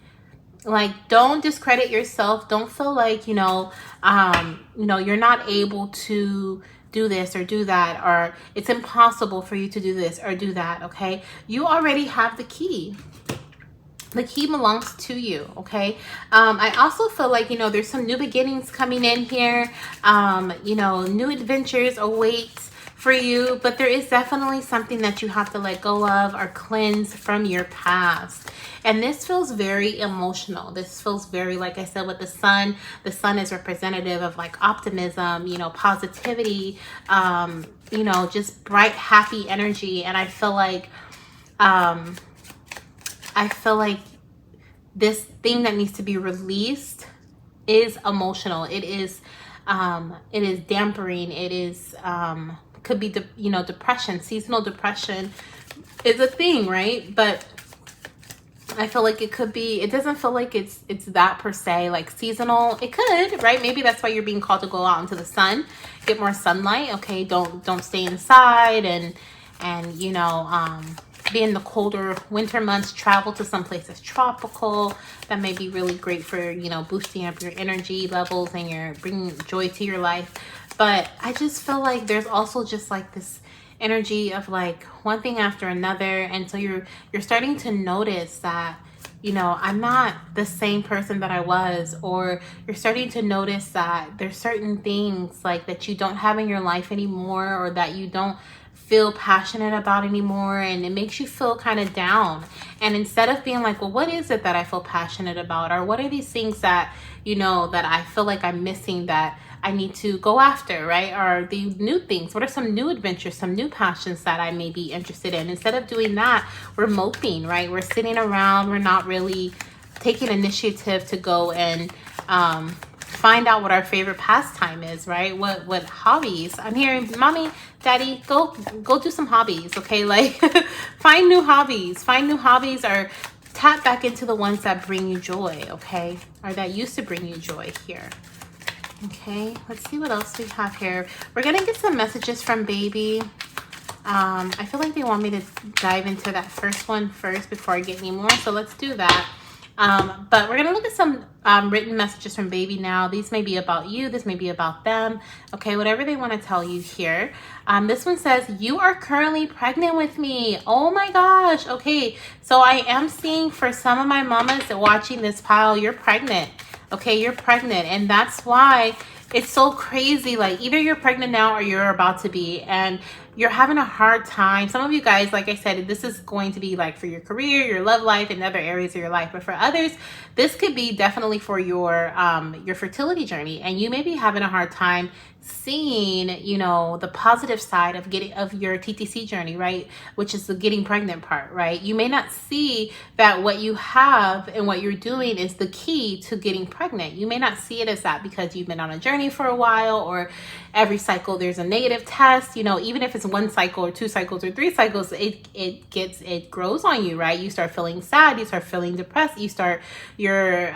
Speaker 2: Like, don't discredit yourself. Don't feel like, you know, you're not able to do this or do that, or it's impossible for you to do this or do that. Okay, you already have the key. The key belongs to you. Okay, I also feel like, you know, there's some new beginnings coming in here. You know, new adventures await for you, but there is definitely something that you have to let go of or cleanse from your past. And this feels very emotional. This feels very, like I said, with the sun is representative of like optimism, you know, positivity, you know, just bright, happy energy. And I feel like this thing that needs to be released is emotional. It is dampering. It is, could be, you know, depression. Seasonal depression is a thing, right? But I feel like it could be, it doesn't feel like it's that per se, like seasonal. It could, right? Maybe that's why you're being called to go out into the sun, get more sunlight. Okay, don't stay inside and you know, be in the colder winter months, travel to some place that's tropical. That may be really great for, you know, boosting up your energy levels and your bringing joy to your life. But I just feel like there's also just like this energy of like one thing after another, and so you're starting to notice that, you know, I'm not the same person that I was, or you're starting to notice that there's certain things like that you don't have in your life anymore, or that you don't feel passionate about anymore, and it makes you feel kind of down. And instead of being like, well, what is it that I feel passionate about, or what are these things that, you know, that I feel like I'm missing that I need to go after, right? Or the new things, what are some new adventures, some new passions that I may be interested in? Instead of doing that, we're moping, right? We're sitting around, we're not really taking initiative to go and find out what our favorite pastime is, right? What hobbies. I'm hearing, mommy, daddy, go do some hobbies, okay? Like find new hobbies, or tap back into the ones that bring you joy, okay? Or that used to bring you joy here. Okay, let's see what else we have here. We're gonna get some messages from baby. I feel like they want me to dive into that first one first before I get any more, so let's do that. But we're gonna look at some written messages from baby now. These may be about you, this may be about them, okay, whatever they want to tell you here. This one says, you are currently pregnant with me. Oh my gosh. Okay, so I am seeing for some of my mamas watching this pile, you're pregnant. Okay, you're pregnant, and that's why it's so crazy. Like either you're pregnant now or you're about to be, and you're having a hard time. Some of you guys, like I said, this is going to be like for your career, your love life, and other areas of your life. But for others, this could be definitely for your fertility journey, and you may be having a hard time seeing, you know, the positive side of your TTC journey, right? Which is the getting pregnant part, right? You may not see that what you have and what you're doing is the key to getting pregnant. You may not see it as that because you've been on a journey for a while, or every cycle there's a negative test, you know, even if it's 1 cycle or 2 cycles or 3 cycles, it grows on you, right? You start feeling sad, you start feeling depressed, you start your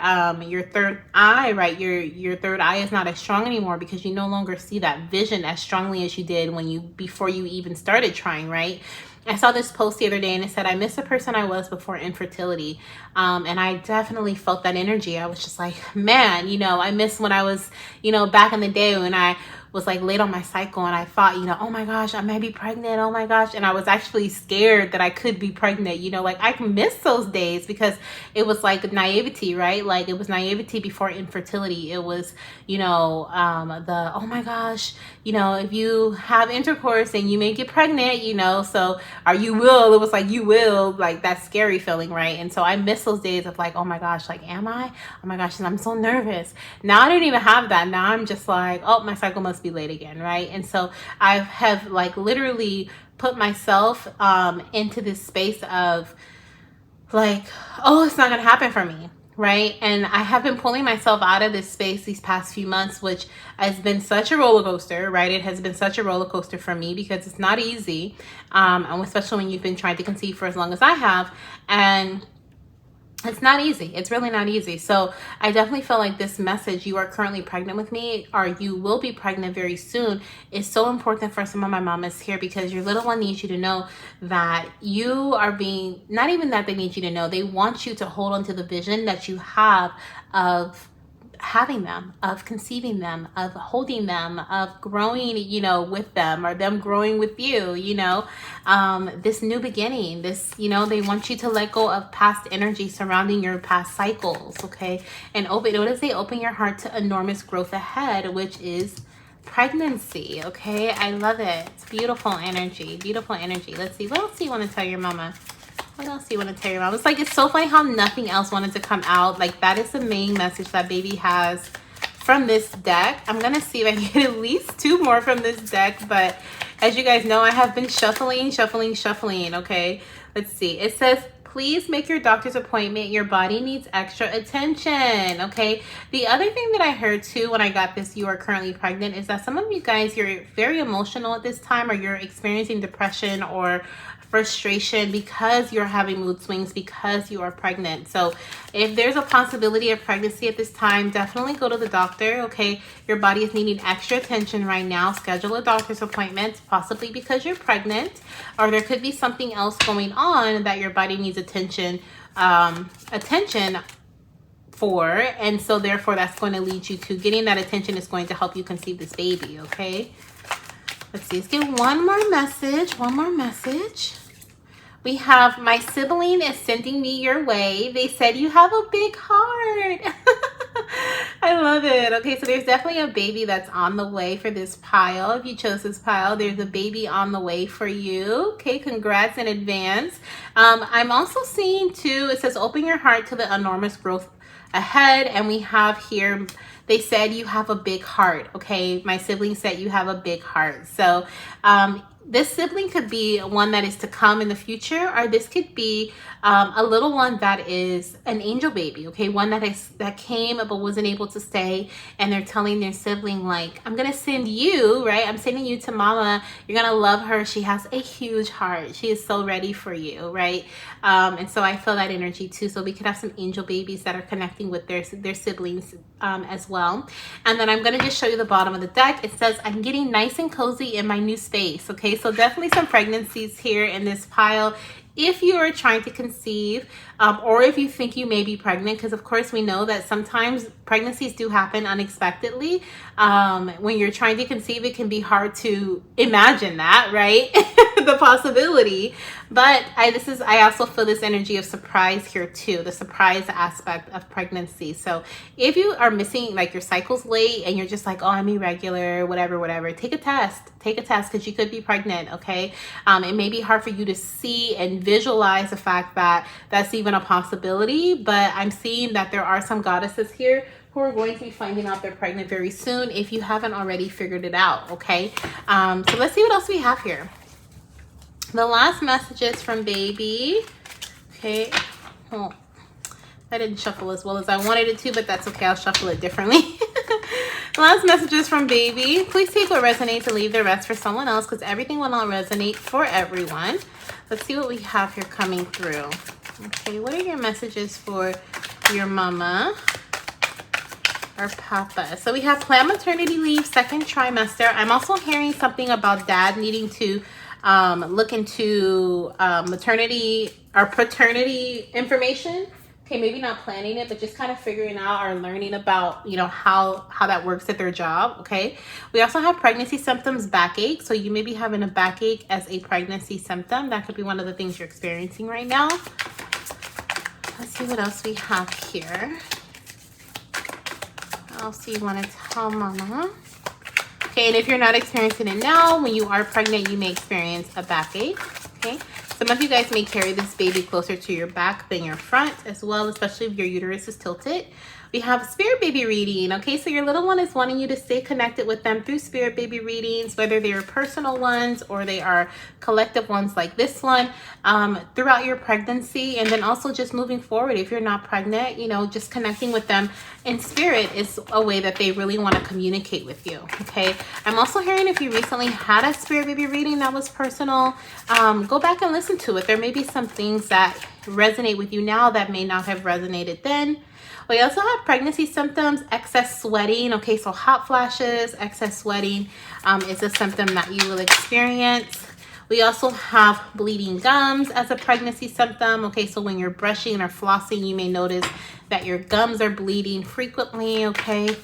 Speaker 2: third eye, right? Your third eye is not as strong anymore because you no longer see that vision as strongly as you did before you even started trying, right? I saw this post the other day and it said, I miss the person I was before infertility. And I definitely felt that energy. I was just like, man, you know, I miss when I was, you know, back in the day when I was like late on my cycle and I thought, you know, oh my gosh, I might be pregnant. Oh my gosh. And I was actually scared that I could be pregnant. You know, like I miss those days because it was like naivety, right? Like it was naivety before infertility. It was, you know, oh my gosh, you know, if you have intercourse and you may get pregnant, you know, so, or you will, it was like, you will, like that scary feeling, right? And so I miss those days of like, oh my gosh, like, am I? Oh my gosh, and I'm so nervous. Now I don't even have that. Now I'm just like, oh, my cycle must be late again, right? And so I have like literally put myself into this space of like, oh, it's not gonna happen for me, right? And I have been pulling myself out of this space these past few months, which has been such a roller coaster, right? It has been such a roller coaster for me because it's not easy, and especially when you've been trying to conceive for as long as I have, and it's not easy. It's really not easy. So I definitely feel like this message, you are currently pregnant with me, or you will be pregnant very soon, is so important for some of my mamas here, because your little one needs you to know that you are being, not even that they need you to know, they want you to hold on to the vision that you have of having them, of conceiving them, of holding them, of growing, you know, with them, or them growing with you, you know, this new beginning, this, you know, they want you to let go of past energy surrounding your past cycles, okay? And open, what does they open your heart to enormous growth ahead, which is pregnancy, okay? I love it. It's beautiful energy, beautiful energy. Let's see, what else do you want to tell your mama? What else do you want to tell your mom? It's like, it's so funny how nothing else wanted to come out. Like, that is the main message that baby has from this deck. I'm going to see if I can get at least 2 more from this deck. But as you guys know, I have been shuffling, okay? Let's see. It says, please make your doctor's appointment. Your body needs extra attention, okay? The other thing that I heard too when I got this, you are currently pregnant, is that some of you guys, you're very emotional at this time, or you're experiencing depression or frustration because you're having mood swings because you are pregnant. So if there's a possibility of pregnancy at this time, definitely go to the doctor, okay? Your body is needing extra attention right now. Schedule a doctor's appointment, possibly because you're pregnant, or there could be something else going on that your body needs attention for, and so therefore that's going to lead you to getting that attention is going to help you conceive this baby, okay? Let's see, let's get one more message. We have, my sibling is sending me your way. They said you have a big heart. I love it. Okay, so there's definitely a baby that's on the way for this pile. If you chose this pile, there's a baby on the way for you. Okay, congrats in advance. I'm also seeing too, it says open your heart to the enormous growth ahead, and we have here, they said you have a big heart. Okay, my sibling said you have a big heart. So this sibling could be one that is to come in the future, or this could be a little one that is an angel baby, okay? One that came but wasn't able to stay, and they're telling their sibling, like, I'm gonna send you, right? I'm sending you to mama. You're gonna love her. She has a huge heart. She is so ready for you, right? And so I feel that energy too. So we could have some angel babies that are connecting with their siblings as well. And then I'm gonna just show you the bottom of the deck. It says, I'm getting nice and cozy in my new space, okay? So definitely some pregnancies here in this pile. If you are trying to conceive, or if you think you may be pregnant, because of course we know that sometimes pregnancies do happen unexpectedly. When you're trying to conceive, it can be hard to imagine that, right? The possibility. But I also feel this energy of surprise here too, the surprise aspect of pregnancy. So if you are missing, like your cycle's late and you're just like, oh, I'm irregular, whatever, take a test because you could be pregnant, okay? It may be hard for you to see and visualize the fact that that's even a possibility, but I'm seeing that there are some goddesses here who are going to be finding out they're pregnant very soon if you haven't already figured it out, okay? So let's see what else we have here. The last messages from baby. Okay. Oh, I didn't shuffle as well as I wanted it to, but that's okay. I'll shuffle it differently. Last messages from baby. Please take what resonates and leave the rest for someone else, because everything will not resonate for everyone. Let's see what we have here coming through. Okay, what are your messages for your mama or papa? So we have plan maternity leave, second trimester. I'm also hearing something about dad needing to look into maternity or paternity information. Okay, maybe not planning it, but just kind of figuring out or learning about, you know, how that works at their job, okay? We also have pregnancy symptoms, backache. So you may be having a backache as a pregnancy symptom. That could be one of the things you're experiencing right now. Let's see what else we have here. What else do you want to tell mama? Okay, and if you're not experiencing it now, when you are pregnant, you may experience a backache, okay? Some of you guys may carry this baby closer to your back than your front as well, especially if your uterus is tilted. We have spirit baby reading, okay? So your little one is wanting you to stay connected with them through spirit baby readings, whether they are personal ones or they are collective ones like this one, throughout your pregnancy. And then also just moving forward, if you're not pregnant, you know, just connecting with them in spirit is a way that they really want to communicate with you, okay? I'm also hearing if you recently had a spirit baby reading that was personal, go back and listen to it. There may be some things that resonate with you now that may not have resonated then. We also have pregnancy symptoms, excess sweating. Okay, so hot flashes, excess sweating is a symptom that you will experience. We also have bleeding gums as a pregnancy symptom. Okay, so when you're brushing or flossing, you may notice that your gums are bleeding frequently, okay?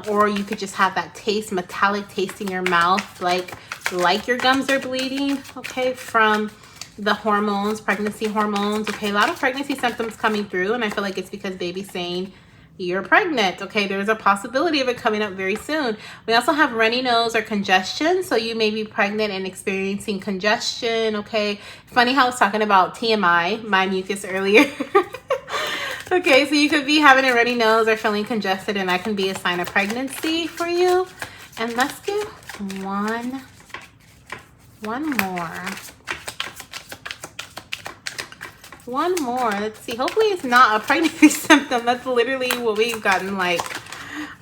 Speaker 2: Or you could just have that taste, metallic taste in your mouth, like your gums are bleeding, okay, from the hormones, pregnancy hormones. Okay, a lot of pregnancy symptoms coming through, and I feel like it's because baby's saying you're pregnant. Okay, there's a possibility of it coming up very soon. We also have runny nose or congestion, so you may be pregnant and experiencing congestion. Okay, funny how I was talking about TMI, my mucus, earlier. Okay, so you could be having a runny nose or feeling congested, and that can be a sign of pregnancy for you. And let's get one more. One more. Let's see. Hopefully it's not a pregnancy symptom. That's literally what we've gotten like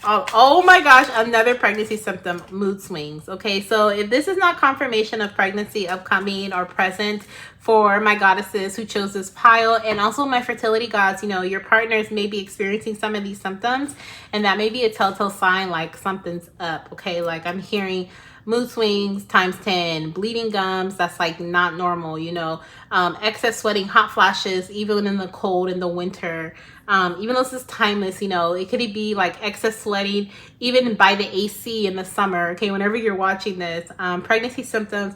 Speaker 2: Oh my gosh, another pregnancy symptom, mood swings. Okay, so if this is not confirmation of pregnancy upcoming or present for my goddesses who chose this pile, and also my fertility gods, you know, your partners may be experiencing some of these symptoms, and that may be a telltale sign like something's up. Okay, like I'm hearing mood swings times 10, bleeding gums, that's like not normal, you know, excess sweating, hot flashes, even in the cold, in the winter. Even though this is timeless, you know, it could be like excess sweating, even by the AC in the summer. Okay, whenever you're watching this, pregnancy symptoms,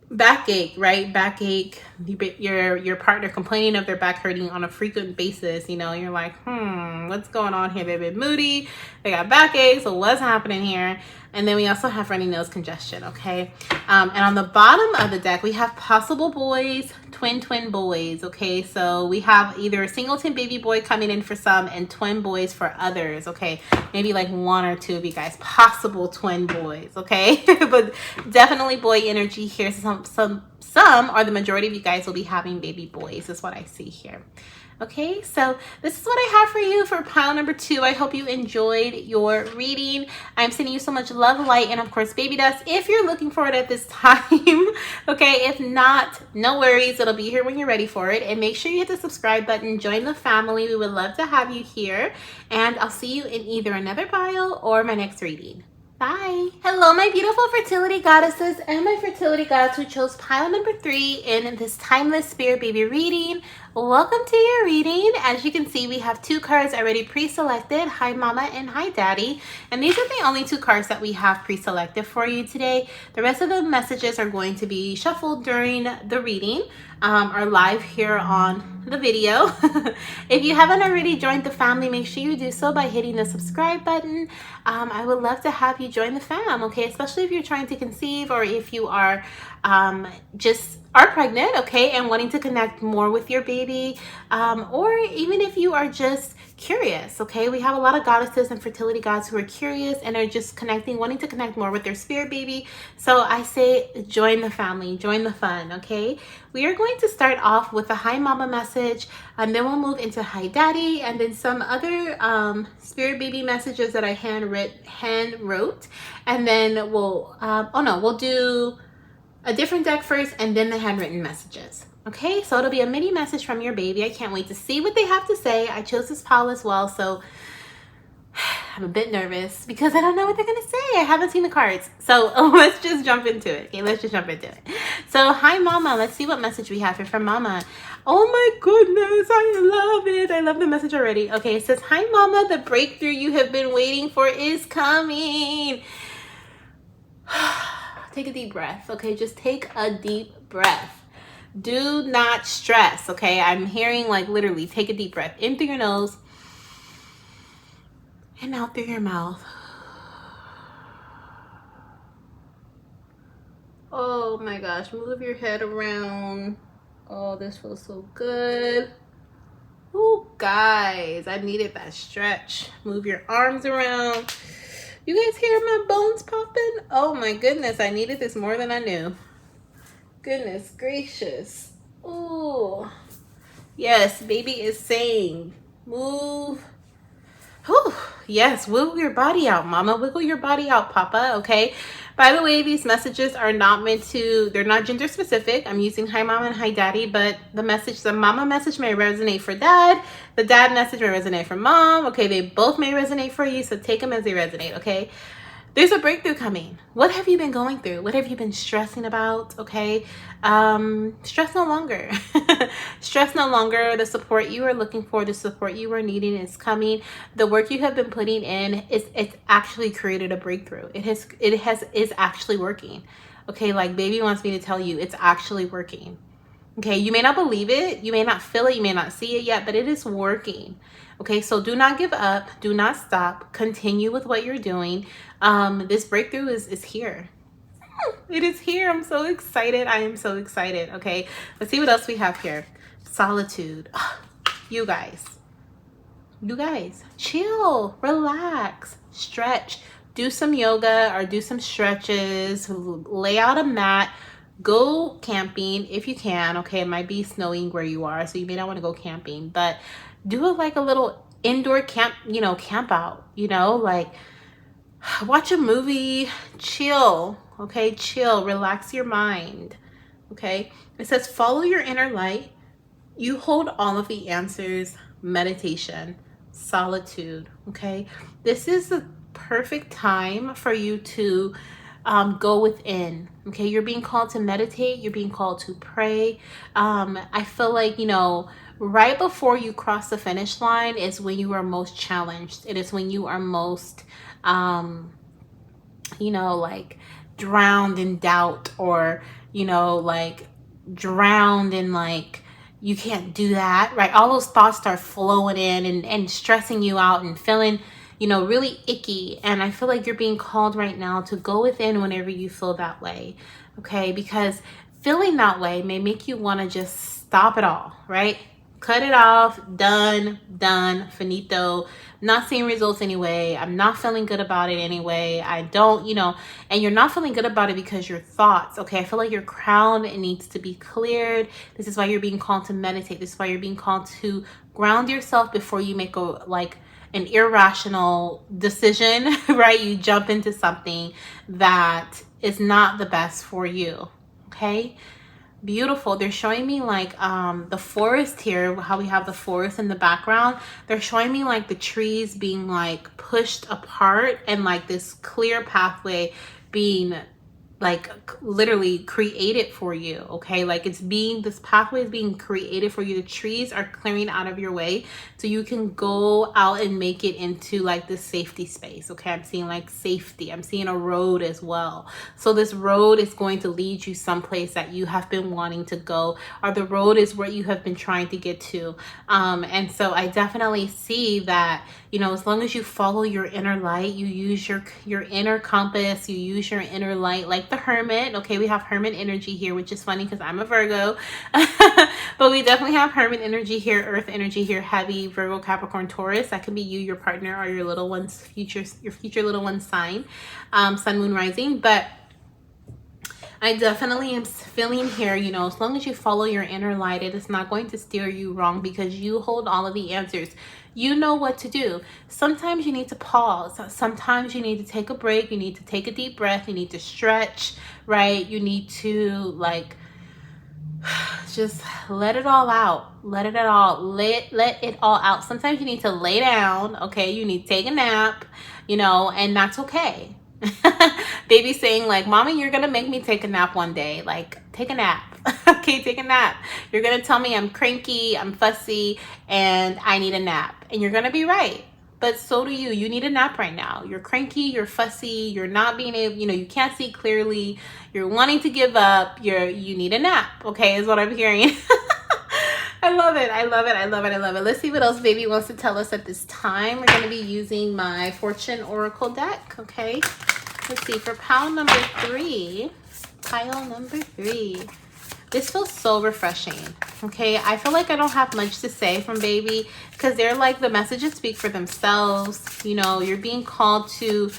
Speaker 2: backache, right? Backache, your partner complaining of their back hurting on a frequent basis. You know, you're like, what's going on here? They've been moody, they got backache, so what's happening here? And then we also have runny nose congestion. Okay, and on the bottom of the deck we have possible boys, twin boys. Okay, so we have either a singleton baby boy coming in for some and twin boys for others. Okay, maybe like one or two of you guys, possible twin boys. Okay, but definitely boy energy here. Some or the majority of you guys will be having baby boys is what I see here. Okay, so this is what I have for you for pile number 2. I hope you enjoyed your reading. I'm sending you so much love, light, and of course baby dust if you're looking for it at this time. Okay, if not, no worries, it'll be here when you're ready for it. And make sure you hit the subscribe button, join the family. We would love to have you here, and I'll see you in either another pile or my next reading. Bye. Hello, my beautiful fertility goddesses and my fertility gods who chose pile number 3 in this timeless spirit baby reading. Welcome to your reading. As you can see, we have 2 cards already pre-selected. Hi Mama and Hi Daddy. And these are the only 2 cards that we have pre-selected for you today. The rest of the messages are going to be shuffled during the reading, are live here on the video. If you haven't already joined the family, make sure you do so by hitting the subscribe button. I would love to have you join the fam, okay? Especially if you're trying to conceive, or if you are just are pregnant, okay, and wanting to connect more with your baby, or even if you are just curious, okay? We have a lot of goddesses and fertility gods who are curious and are just connecting, wanting to connect more with their spirit baby. So I say join the family, join the fun, okay? We are going to start off with a Hi Mama message, and then we'll move into Hi Daddy, and then some other spirit baby messages that I hand wrote, and then we'll we'll do a different deck first and then the handwritten messages. Okay, so it'll be a mini message from your baby. I can't wait to see what they have to say. I chose this pile as well, so I'm a bit nervous because I don't know what they're gonna say. I haven't seen the cards. So let's just jump into it. Okay, let's just jump into it. So hi Mama, let's see what message we have here from Mama. Oh my goodness, I love it. I love the message already. Okay, it says, hi Mama, the breakthrough you have been waiting for is coming. Take a deep breath, okay? Just take a deep breath. Do not stress, okay? I'm hearing like literally take a deep breath in through your nose and out through your mouth. Oh my gosh, move your head around. Oh, this feels so good. Oh, guys, I needed that stretch. Move your arms around. You guys hear my bones popping? Oh my goodness, I needed this more than I knew. Goodness gracious. Oh, yes, baby is saying, move. Whew. Yes, wiggle your body out, Mama. Wiggle your body out, Papa, okay? By the way, these messages are not meant to, they're not gender specific. I'm using Hi Mama and Hi Daddy, but the Mama message may resonate for Dad. The Dad message may resonate for Mom. Okay, they both may resonate for you, so take them as they resonate, okay? There's a breakthrough coming. What have you been going through? What have you been stressing about? Okay, stress no longer. Stress no longer. The support you are looking for, the support you are needing is coming. The work you have been putting in it's actually created a breakthrough. It is actually working. Okay, like baby wants me to tell you, it's actually working. Okay, you may not believe it, you may not feel it, you may not see it yet, but it is working. Okay, so do not give up, do not stop, continue with what you're doing. This breakthrough is here. It is here. I'm so excited. I am so excited. Okay, let's see what else we have here. Solitude. You guys, chill, relax, stretch, do some yoga or do some stretches, lay out a mat, go camping if you can. Okay, it might be snowing where you are, so you may not want to go camping, but do it like a little indoor camp, camp out, like watch a movie, chill, okay? Chill, relax your mind, okay? It says follow your inner light. You hold all of the answers, meditation, solitude, okay? This is the perfect time for you to go within, okay? You're being called to meditate. You're being called to pray. I feel like, right before you cross the finish line is when you are most challenged. It is when you are most, like drowned in doubt, or, like drowned in like, you can't do that, right? All those thoughts start flowing in and stressing you out and feeling, really icky. And I feel like you're being called right now to go within whenever you feel that way, okay? Because feeling that way may make you want to just stop it all, right? Cut it off, done, finito. Not seeing results anyway. I'm not feeling good about it anyway. I don't, and you're not feeling good about it because your thoughts, okay? I feel like your crown, it needs to be cleared. This is why you're being called to meditate. This is why you're being called to ground yourself before you make an irrational decision, right? You jump into something that is not the best for you, okay? Beautiful. They're showing me like the forest here, how we have the forest in the background. They're showing me like the trees being like pushed apart and like this clear pathway being like literally created for you, okay? Like this pathway is being created for you. The trees are clearing out of your way so you can go out and make it into like this safety space, okay? I'm seeing like safety. I'm seeing a road as well. So this road is going to lead you someplace that you have been wanting to go, or the road is where you have been trying to get to. And so I definitely see that, as long as you follow your inner light, you use your inner compass, you use your inner light, like the hermit, okay? We have hermit energy here, which is funny because I'm a Virgo, but we definitely have hermit energy here, earth energy here, heavy Virgo, Capricorn, Taurus. That can be you, your partner, or your little one's your future little one's sign, sun, moon, rising. But I definitely am feeling here, as long as you follow your inner light, it is not going to steer you wrong because you hold all of the answers. You know what to do. Sometimes you need to pause. Sometimes you need to take a break. You need to take a deep breath. You need to stretch, right? You need to just let it all out. Let it all out. Sometimes you need to lay down, okay? You need to take a nap, and that's okay. Baby saying like, mommy, you're gonna make me take a nap one day. Like, take a nap. Okay, take a nap. You're gonna tell me I'm cranky, I'm fussy, and I need a nap. And you're gonna be right. But so do you. You need a nap right now. You're cranky, you're fussy, you're not being able, you can't see clearly, you're wanting to give up, you need a nap, okay, is what I'm hearing. I love it. I love it. I love it. I love it. Let's see what else baby wants to tell us at this time. We're going to be using my Fortune Oracle deck, okay? Let's see, for pile number 3. This feels so refreshing, okay? I feel like I don't have much to say from baby because they're like, the messages speak for themselves. You're being called to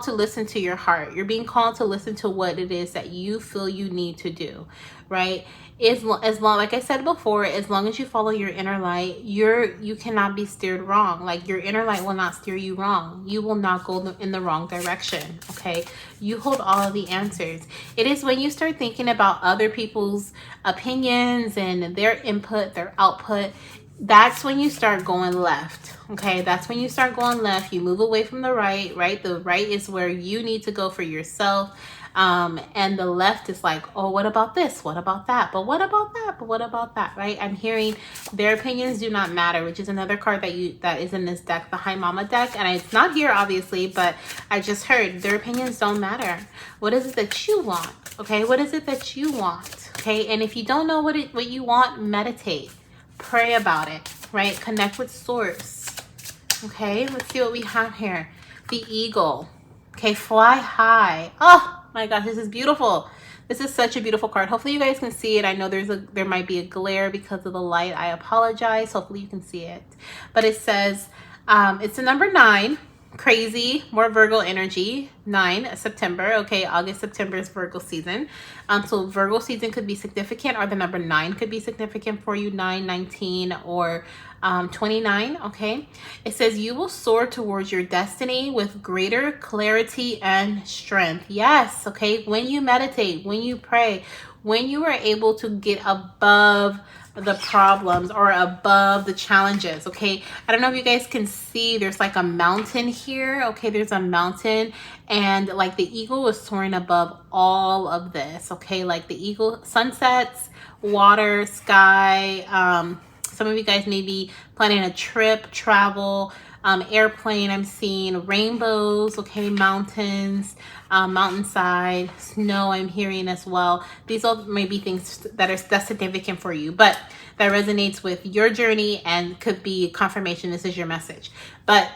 Speaker 2: listen to your heart. You're being called to listen to what it is that you feel you need to do, right? As long, like I said before, as long as you follow your inner light, you cannot be steered wrong. Like, your inner light will not steer you wrong. You will not go in the wrong direction, okay? You hold all of the answers. It is when you start thinking about other people's opinions and their input, their output, that's when you start going left, okay? That's when you start going left. You move away from the right, right? The right is where you need to go for yourself. And the left is like, oh, what about this? What about that? But what about that? But what about that, right? I'm hearing their opinions do not matter, which is another card that is in this deck, the Hi Mama deck. And it's not here, obviously, but I just heard their opinions don't matter. What is it that you want? Okay, what is it that you want? Okay, and if you don't know what you want, meditate. Pray about it, right? Connect with source. Okay, let's see what we have here. The eagle. Okay, fly high. Oh my gosh, this is beautiful. This is such a beautiful card. Hopefully you guys can see it. I know there might be a glare because of the light. I apologize. Hopefully you can see it. But it says, it's the number 9. crazy, more Virgo energy. 9 September. Okay, August, September is Virgo season. So Virgo season could be significant, or the number 9 could be significant for you. 9, 19, or 29. Okay, it says you will soar towards your destiny with greater clarity and strength. Yes. Okay, when you meditate, when you pray, when you are able to get above the problems or above the challenges. Okay, I don't know if you guys can see, there's like a mountain here. Okay, there's a mountain, and like the eagle is soaring above all of this. Okay, like the eagle, sunsets, water, sky. Some of you guys may be planning a trip, travel, airplane. I'm seeing rainbows. Okay, mountains, mountainside, snow. I'm hearing as well. These all may be things that's significant for you, but that resonates with your journey and could be confirmation this is your message. But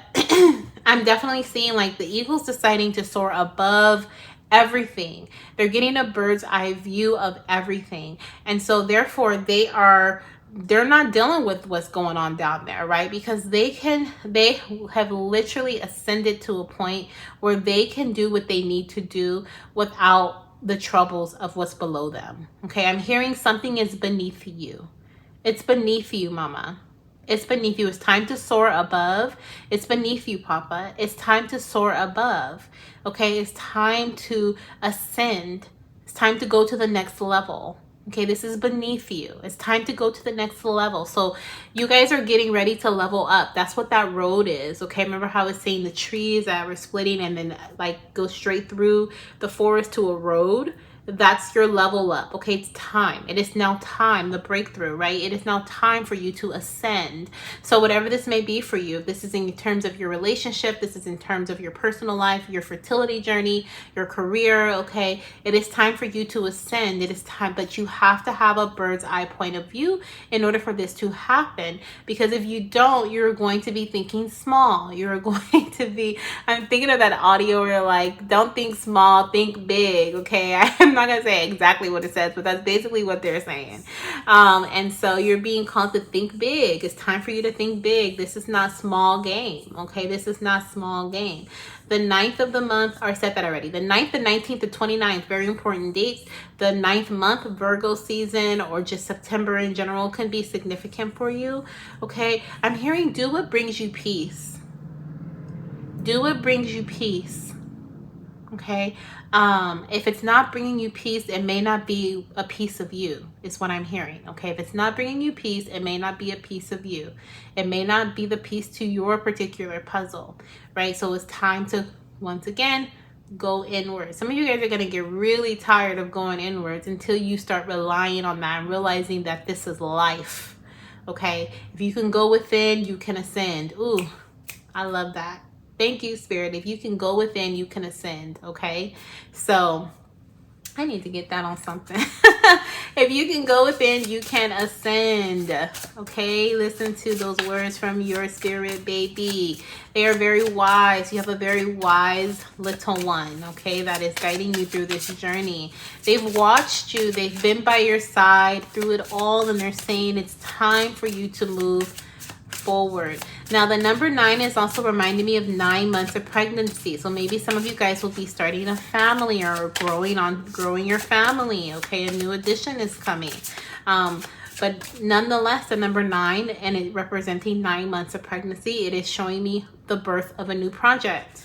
Speaker 2: I'm definitely seeing like the eagles deciding to soar above everything. They're getting a bird's eye view of everything, and so therefore they're not dealing with what's going on down there, right? Because they have literally ascended to a point where they can do what they need to do without the troubles of what's below them. Okay, I'm hearing something is beneath you. It's beneath you, mama. It's beneath you. It's time to soar above. It's beneath you, papa. It's time to soar above. Okay, it's time to ascend. It's time to go to the next level. Okay, this is beneath you. It's time to go to the next level. So you guys are getting ready to level up. That's what that road is. Okay, remember how I was saying the trees that were splitting and then like go straight through the forest to a road? That's your level up. Okay, it's time. It is now time, the breakthrough, right? It is now time for you to ascend. So whatever this may be for you, if this is in terms of your relationship, this is in terms of your personal life, your fertility journey, your career, okay, it is time for you to ascend. It is time, but you have to have a bird's eye point of view in order for this to happen. Because if you don't, you're going to be thinking small. You're going to be, I'm thinking of that audio where like, don't think small, think big, okay? I'm not gonna say exactly what it says, but that's basically what they're saying. And so you're being called to think big. It's time for you to think big. This is not small game, okay? This is not small game. The 9th of the month, or I said that already. The 9th, the 19th, the 29th, very important dates. The 9th month, Virgo season, or just September in general can be significant for you, okay? I'm hearing do what brings you peace. Do what brings you peace, okay? If it's not bringing you peace, it may not be a piece of you, is what I'm hearing, okay? If it's not bringing you peace, it may not be a piece of you. It may not be the piece to your particular puzzle, right? So it's time to, once again, go inward. Some of you guys are going to get really tired of going inwards until you start relying on that and realizing that this is life, okay? If you can go within, you can ascend. Ooh, I love that. Thank you, Spirit. If you can go within, you can ascend, okay? So I need to get that on something. If you can go within, you can ascend, okay? Listen to those words from your spirit, baby. They are very wise. You have a very wise little one, okay, that is guiding you through this journey. They've watched you. They've been by your side through it all, and they're saying it's time for you to move forward. Now the number 9 is also reminding me of 9 months of pregnancy. So maybe some of you guys will be starting a family or growing your family. Okay, a new addition is coming. But nonetheless, the number 9 and it representing 9 months of pregnancy, it is showing me the birth of a new project.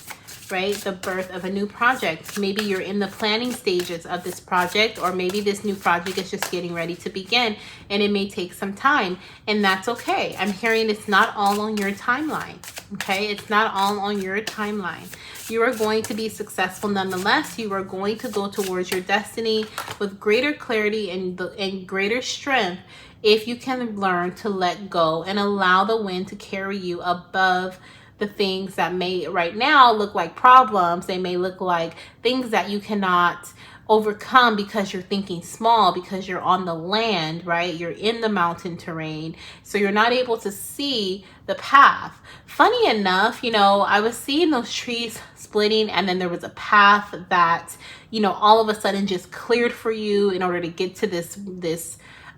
Speaker 2: Right? The birth of a new project. Maybe you're in the planning stages of this project, or maybe this new project is just getting ready to begin and it may take some time, and that's okay. I'm hearing it's not all on your timeline. Okay? It's not all on your timeline. You are going to be successful nonetheless. You are going to go towards your destiny with greater clarity and greater strength if you can learn to let go and allow the wind to carry you above the things that may right now look like problems. They may look like things that you cannot overcome because you're thinking small, because you're on the land, right? You're in the mountain terrain, so you're not able to see the path. Funny enough, I was seeing those trees splitting, and then there was a path that, all of a sudden just cleared for you in order to get to this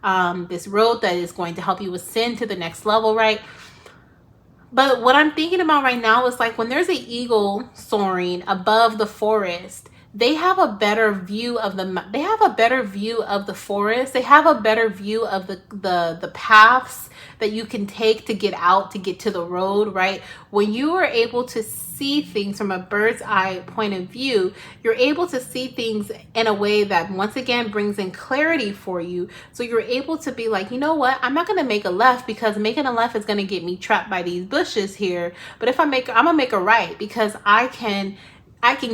Speaker 2: road that is going to help you ascend to the next level, right? But what I'm thinking about right now is like when there's an eagle soaring above the forest, they have a better view of the forest. They have a better view of the paths that you can take to get out, to get to the road, right? When you are able to see things from a bird's eye point of view, you're able to see things in a way that once again brings in clarity for you. So you're able to be like, you know what, I'm not going to make a left because making a left is going to get me trapped by these bushes here. But if I'm gonna make a right because I can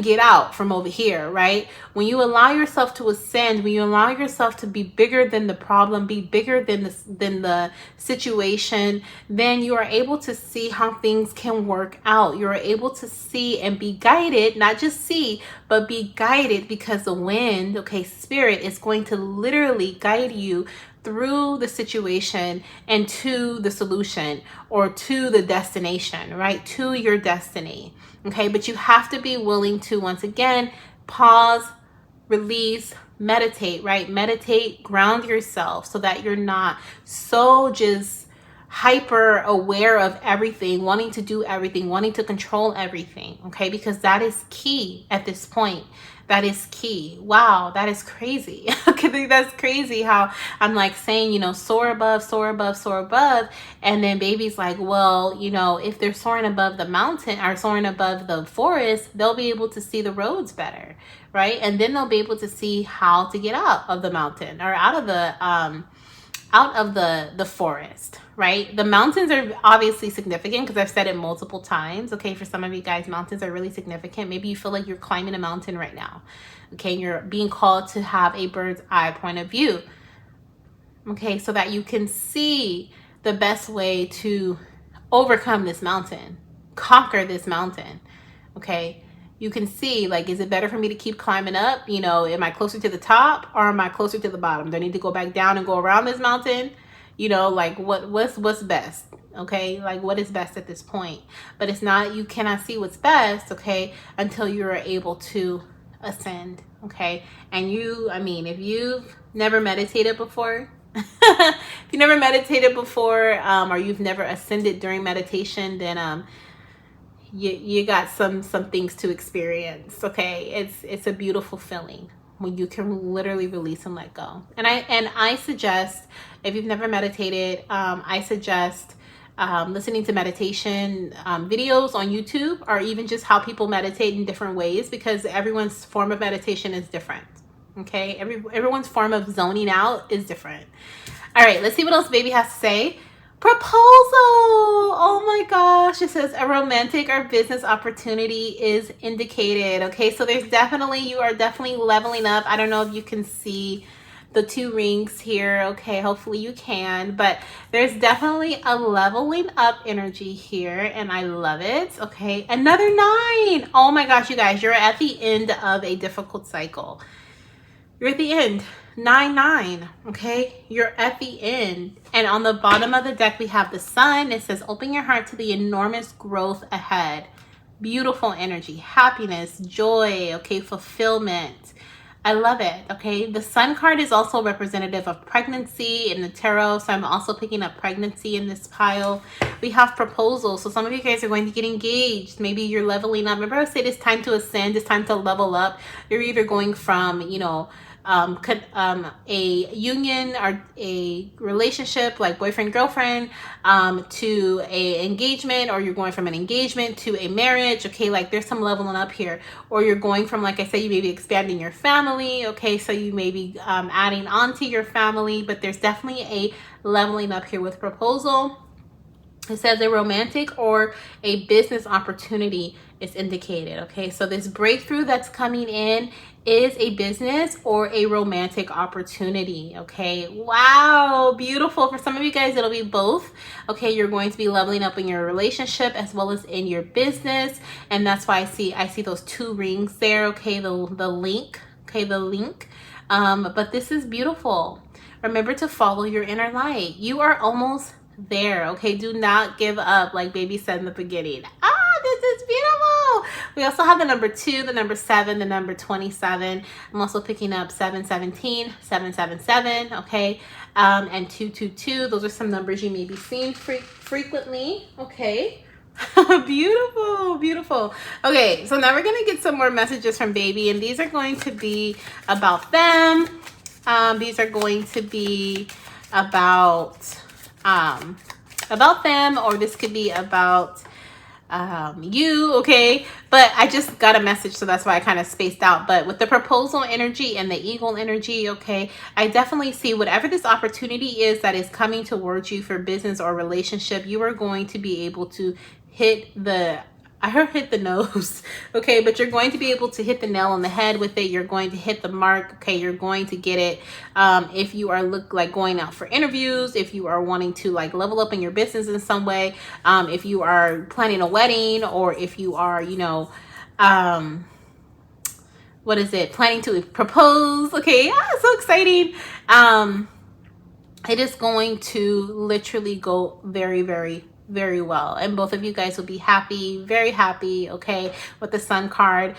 Speaker 2: get out from over here, right? When you allow yourself to ascend, when you allow yourself to be bigger than the problem, be bigger than the situation, then you are able to see how things can work out. You're able to see and be guided, not just see, but be guided, because the wind, okay, spirit is going to literally guide you through the situation and to the solution, or to the destination, right? To your destiny. Okay, but you have to be willing to, once again, pause, release, meditate, right? Meditate, ground yourself so that you're not so just hyper aware of everything, wanting to do everything, wanting to control everything, okay? Because that is key at this point. That is key. Wow, that is crazy. Okay, that's crazy how I'm like saying, you know, soar above, soar above, soar above. And then baby's like, well, you know, if they're soaring above the mountain or soaring above the forest, they'll be able to see the roads better, right? And then they'll be able to see how to get out of the mountain, or out of the forest, right? The mountains are obviously significant because I've said it multiple times. Okay, for some of you guys, mountains are really significant. Maybe you feel like you're climbing a mountain right now. Okay, you're being called to have a bird's eye point of view. Okay, so that you can see the best way to overcome this mountain, conquer this mountain. Okay, you can see, like, is it better for me to keep climbing up? You know, am I closer to the top or am I closer to the bottom? Do I need to go back down and go around this mountain? You know, like what's best? Okay, like what is best at this point? But it's not, you cannot see what's best, okay, until you're able to ascend. Okay, and I mean, if you've never meditated before, if you never meditated before, or you've never ascended during meditation, then you got some things to experience. Okay, it's a beautiful feeling when you can literally release and let go. And I suggest, if you've never meditated, I suggest listening to meditation videos on YouTube, or even just how people meditate in different ways, because everyone's form of meditation is different. Okay, everyone's form of zoning out is different. All right, let's see what else baby has to say. Proposal. Oh my gosh. It says a romantic or business opportunity is indicated. Okay, so you are definitely leveling up. I don't know if you can see the 2 rings here. Okay, hopefully you can, but there's definitely a leveling up energy here, and I love it. Okay, another 9. Oh my gosh, you guys, you're at the end of a difficult cycle. You're at the end. 9. Okay, you're at the end. And on the bottom of the deck we have the sun. It says open your heart to the enormous growth ahead. Beautiful energy, happiness, joy, okay, fulfillment. I love it. Okay, the sun card is also representative of pregnancy in the tarot, so I'm also picking up pregnancy in this pile. We have proposal, so some of you guys are going to get engaged. Maybe you're leveling up. Remember I said it's time to ascend, it's time to level up. You're either going from, you know, a union or a relationship like boyfriend girlfriend to a engagement, or you're going from an engagement to a marriage. Okay, like there's some leveling up here. Or you're going from, like I said, you may be expanding your family. Okay, so you may be adding on to your family, but there's definitely a leveling up here with proposal. It says a romantic or a business opportunity is indicated. Okay, so this breakthrough that's coming in is a business or a romantic opportunity. Okay, wow, beautiful. For some of you guys, it'll be both. Okay, you're going to be leveling up in your relationship as well as in your business, and that's why I see those 2 rings there. Okay, the link. Okay, the link. But this is beautiful. Remember to follow your inner light. You are almost there. Okay, do not give up, like baby said in the beginning. This is beautiful. We also have the number 2, the number 7, the number 27. I'm also picking up 717, 777. Okay, and 222. Those are some numbers you may be seeing frequently. Okay, Beautiful, beautiful. Okay, so now we're going to get some more messages from baby, and these are going to be about them. These are going to be about them, or this could be about you, okay? But I just got a message, so that's why I kind of spaced out. But with the proposal energy and the eagle energy, okay, I definitely see whatever this opportunity is that is coming towards you for business or relationship, you are going to be able to hit the nose, okay, but you're going to be able to hit the nail on the head with it. You're going to hit the mark, okay, you're going to get it. If you are going out for interviews, if you are wanting to like level up in your business in some way, if you are planning a wedding, or if you are, you know, planning to propose, okay, so exciting. It is going to literally go very, very, very well, and both of you guys will be happy, very happy, okay, with the Sun card.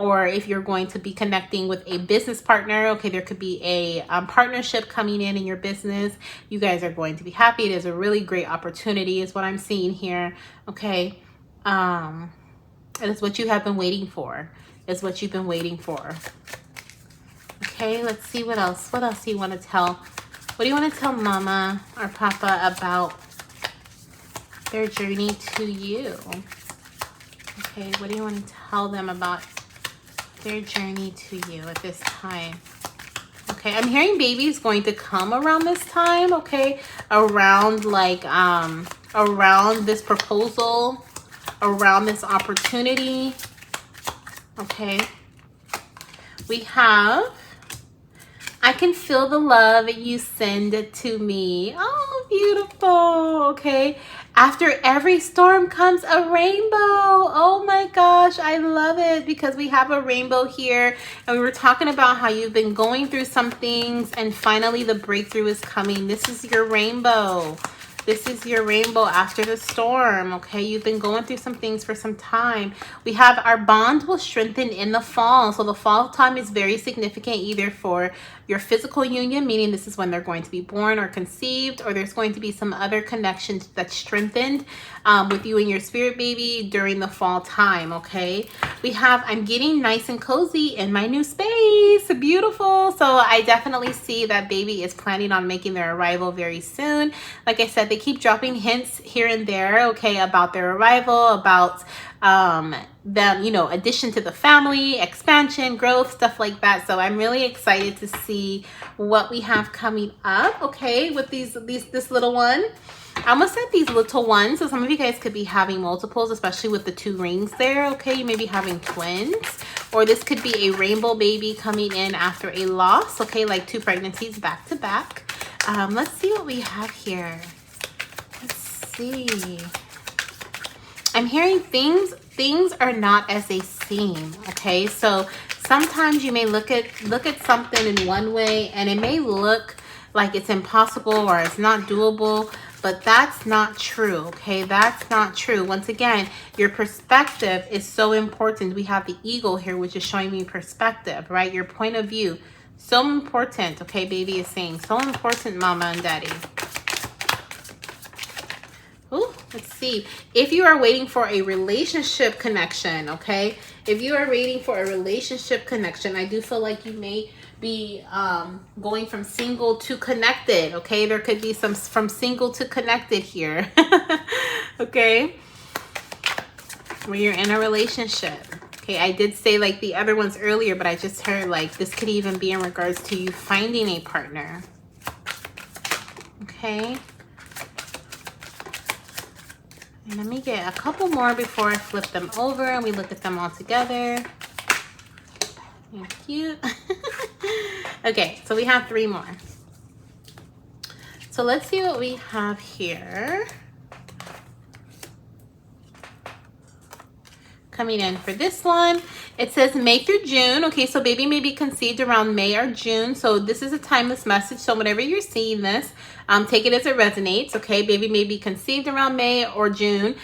Speaker 2: Or if you're going to be connecting with a business partner, okay, there could be a partnership coming in your business. You guys are going to be happy. It is a really great opportunity is what I'm seeing here, okay. It is what you have been waiting for. It's what you've been waiting for. Okay, let's see what else do you want to tell. What do you want to tell mama or papa about their journey to you? Okay, what do you want to tell them about their journey to you at this time? Okay, I'm hearing baby is going to come around this time, okay? Around like, around this proposal, around this opportunity, okay? We have, I can feel the love you send to me. Oh, beautiful. Okay. After every storm comes a rainbow. Oh my gosh, I love it, because we have a rainbow here, and we were talking about how you've been going through some things and finally the breakthrough is coming. This is your rainbow. This is your rainbow after the storm, okay? You've been going through some things for some time. We have our bond will strengthen in the fall. So the fall time is very significant, either for your physical union, meaning this is when they're going to be born or conceived, or there's going to be some other connections that's strengthened with you and your spirit baby during the fall time, okay? We have, I'm getting nice and cozy in my new space. Beautiful. So I definitely see that baby is planning on making their arrival very soon. Like I said, they keep dropping hints here and there, okay, about their arrival, about them, you know, addition to the family, expansion, growth, stuff like that. So I'm really excited to see what we have coming up, okay, with this little one. I almost said these little ones, so some of you guys could be having multiples, especially with the 2 rings there, okay? You may be having twins, or this could be a rainbow baby coming in after a loss, okay, like 2 pregnancies back to back. Let's see what we have here. Let's see. I'm hearing things are not as they seem, okay? So sometimes you may look at something in one way and it may look like it's impossible or it's not doable, but that's not true, okay? That's not true. Once again, your perspective is so important. We have the eagle here, which is showing me perspective, right? Your point of view, so important, okay? Baby is saying, so important, mama and daddy. Ooh, let's see. If you are waiting for a relationship connection, okay? If you are waiting for a relationship connection, I do feel like you may be going from single to connected, okay? There could be some from single to connected here, okay? Where you're in a relationship. Okay, I did say like the other ones earlier, but I just heard like this could even be in regards to you finding a partner, okay? And let me get a couple more before I flip them over and we look at them all together. Thank you. Okay, so we have 3 more. So let's see what we have here. Coming in for this one, it says May through June. Okay, so baby may be conceived around May or June. So this is a timeless message. So whenever you're seeing this, take it as it resonates. Okay, baby may be conceived around May or June.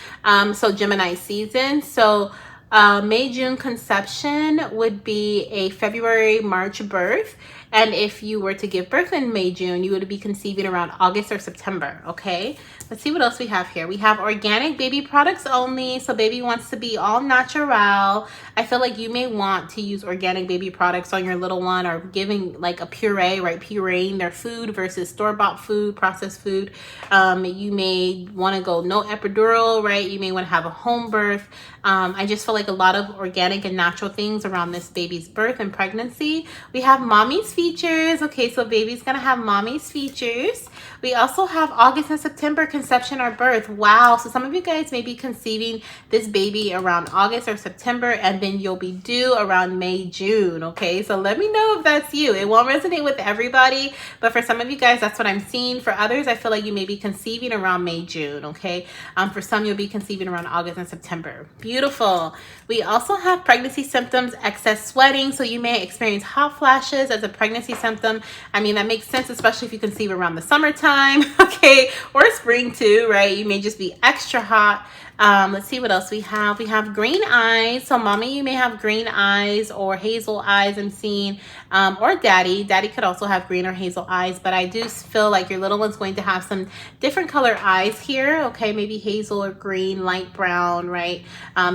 Speaker 2: So Gemini season. So May, June conception would be a February, March birth. And if you were to give birth in May, June, you would be conceiving around August or September, okay? Let's see what else we have here. We have organic baby products only. So baby wants to be all natural. I feel like you may want to use organic baby products on your little one, or giving like a puree, right? Pureeing their food versus store-bought food, processed food. You may want to go no epidural, right? You may want to have a home birth. I just feel like a lot of organic and natural things around this baby's birth and pregnancy. We have mommy's features. Okay, so baby's gonna have mommy's features. We also have August and September conception or birth. Wow, so some of you guys may be conceiving this baby around August or September, and then you'll be due around May, June. Okay, so let me know if that's you. It won't resonate with everybody, but for some of you guys, that's what I'm seeing. For others, I feel like you may be conceiving around May, June. Okay, for some, you'll be conceiving around August and September. Beautiful. We also have pregnancy symptoms, excess sweating. So you may experience hot flashes as a pregnancy symptom. I mean, that makes sense, especially if you conceive around the summertime, okay, or spring too, right? You may just be extra hot. Let's see what else we have. We have green eyes. So mommy, you may have green eyes or hazel eyes, I'm seeing, or daddy. Daddy could also have green or hazel eyes, but I do feel like your little one's going to have some different color eyes here. Okay, maybe hazel or green, light brown, right?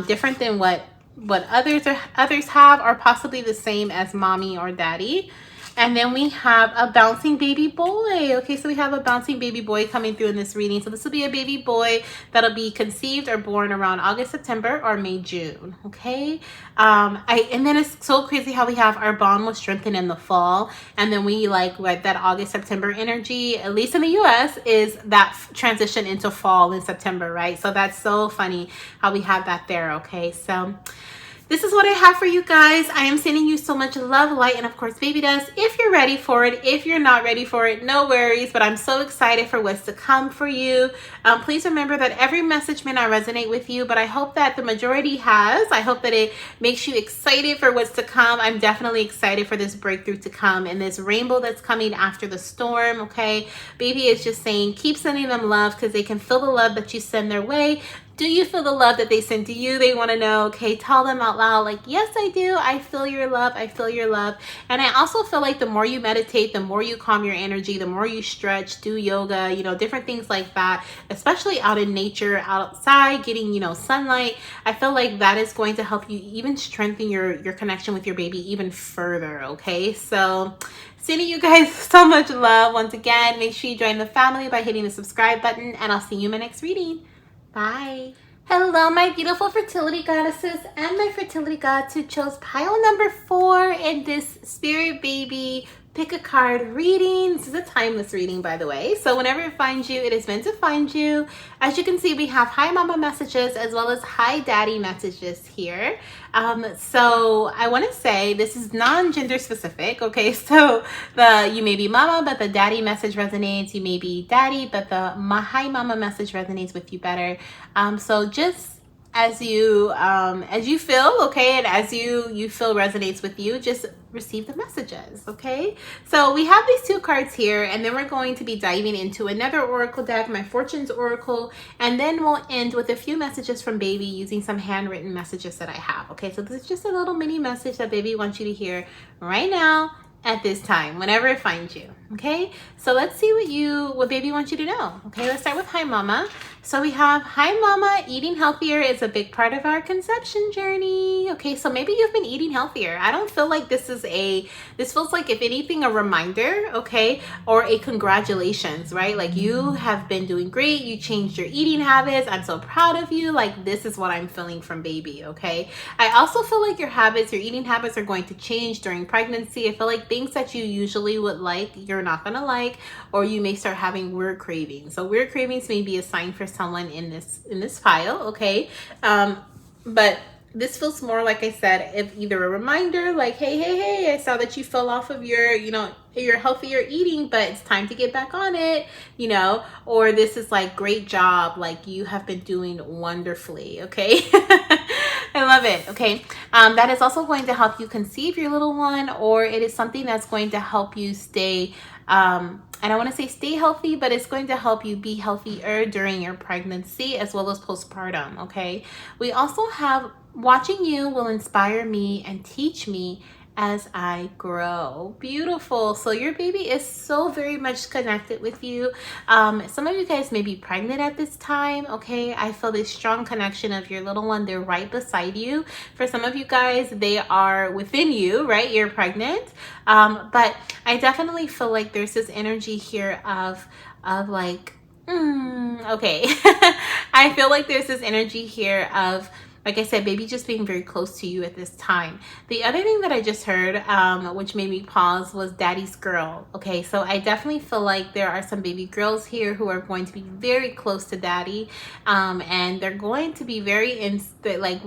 Speaker 2: Different than what others have, or possibly the same as mommy or daddy. And then we have a bouncing baby boy. Okay, so we have a bouncing baby boy coming through in this reading. So this will be a baby boy that'll be conceived or born around August, September, or May, June. Okay, and then it's so crazy how we have our bond will strengthen in the fall, and then we like that August, September energy, at least in the US, is that transition into fall in September, right? So that's so funny how we have that there. Okay, so this is what I have for you guys. I am sending you so much love, light, and of course baby dust. If you're ready for it, if you're not ready for it, no worries, but I'm so excited for what's to come for you. Please remember that every message may not resonate with you, but I hope that the majority has. I hope that it makes you excited for what's to come. I'm definitely excited for this breakthrough to come and this rainbow that's coming after the storm, okay? Baby is just saying, keep sending them love, because they can feel the love that you send their way. Do you feel the love that they send to you? They want to know. Okay, tell them out loud, like, yes, I do. I feel your love. I feel your love. And I also feel like the more you meditate, the more you calm your energy, the more you stretch, do yoga, you know, different things like that, especially out in nature, outside, getting, you know, sunlight. I feel like that is going to help you even strengthen your connection with your baby even further. Okay, so sending you guys so much love. Once again, make sure you join the family by hitting the subscribe button, and I'll see you in my next reading. Bye. Hello, my beautiful fertility goddesses and my fertility gods who chose pile number 4 in this spirit baby pick a card reading. This is a timeless reading, by the way. So whenever it finds you, it is meant to find you. As you can see, we have hi mama messages as well as hi daddy messages here. So I want to say this is non-gender specific. Okay, so you may be mama, but the daddy message resonates. You may be daddy, but the hi mama message resonates with you better. So just as you feel, okay, and as you feel resonates with you, just receive the messages. Okay, so we have these 2 cards here, and then we're going to be diving into another oracle deck, my fortunes oracle, and then we'll end with a few messages from baby using some handwritten messages that I have. Okay, so this is just a little mini message that baby wants you to hear right now at this time, whenever it finds you. Okay, so let's see what baby wants you to know. Okay, let's start with hi mama. So we have, hi mama, eating healthier is a big part of our conception journey. Okay, so maybe you've been eating healthier. I don't feel like this feels like, if anything, a reminder, okay, or a congratulations, right? Like, you have been doing great. You changed your eating habits. I'm so proud of you. Like, this is what I'm feeling from baby, okay? I also feel like your eating habits are going to change during pregnancy. I feel like things that you usually would like, you're not gonna like, or you may start having weird cravings. So weird cravings may be a sign for someone in this file, okay? But this feels more, like I said, if either a reminder, like, hey, I saw that you fell off of your, your healthier eating, but it's time to get back on it, or this is like, great job, like, you have been doing wonderfully, okay? I love it, okay? That is also going to help you conceive your little one, or it is something that's going to help you stay, I don't want to say stay healthy, but it's going to help you be healthier during your pregnancy as well as postpartum, okay? We also have, watching you will inspire me and teach me as I grow. Beautiful. So your baby is so very much connected with you. Some of you guys may be pregnant at this time. Okay, I feel this strong connection of your little one. They're right beside you. For some of you guys, they are within you, right? You're pregnant. But I definitely feel like there's this energy here of like, okay. I feel like there's this energy here of, like I said, baby just being very close to you at this time. The other thing that I just heard, which made me pause, was daddy's girl. Okay, so I definitely feel like there are some baby girls here who are going to be very close to daddy, and they're going to be very like,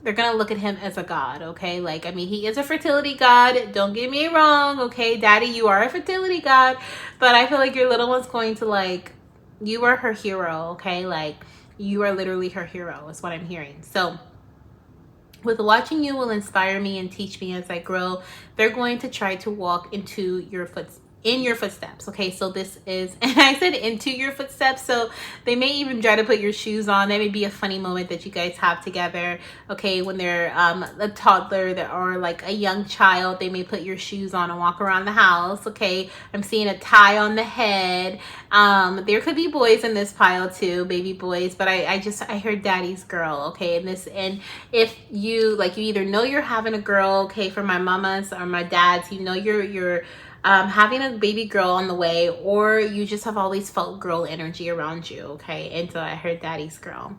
Speaker 2: they're gonna look at him as a god. Okay, like, I mean, he is a fertility god, don't get me wrong. Okay, daddy, you are a fertility god, but I feel like your little one's going to, like, you are her hero. Okay, like, you are literally her hero is what I'm hearing. So with watching you will inspire me and teach me as I grow. They're going to try to walk into your footsteps. Okay, so this is, and I said into your footsteps, so they may even try to put your shoes on. That may be a funny moment that you guys have together. Okay, when they're a toddler or like a young child, they may put your shoes on and walk around the house. Okay, I'm seeing a tie on the head. There could be boys in this pile too, baby boys, but I heard daddy's girl. Okay, and if you either know you're having a girl, okay, for my mamas or my dads, you know you're having a baby girl on the way, or you just have always felt girl energy around you. Okay, and so I heard daddy's girl.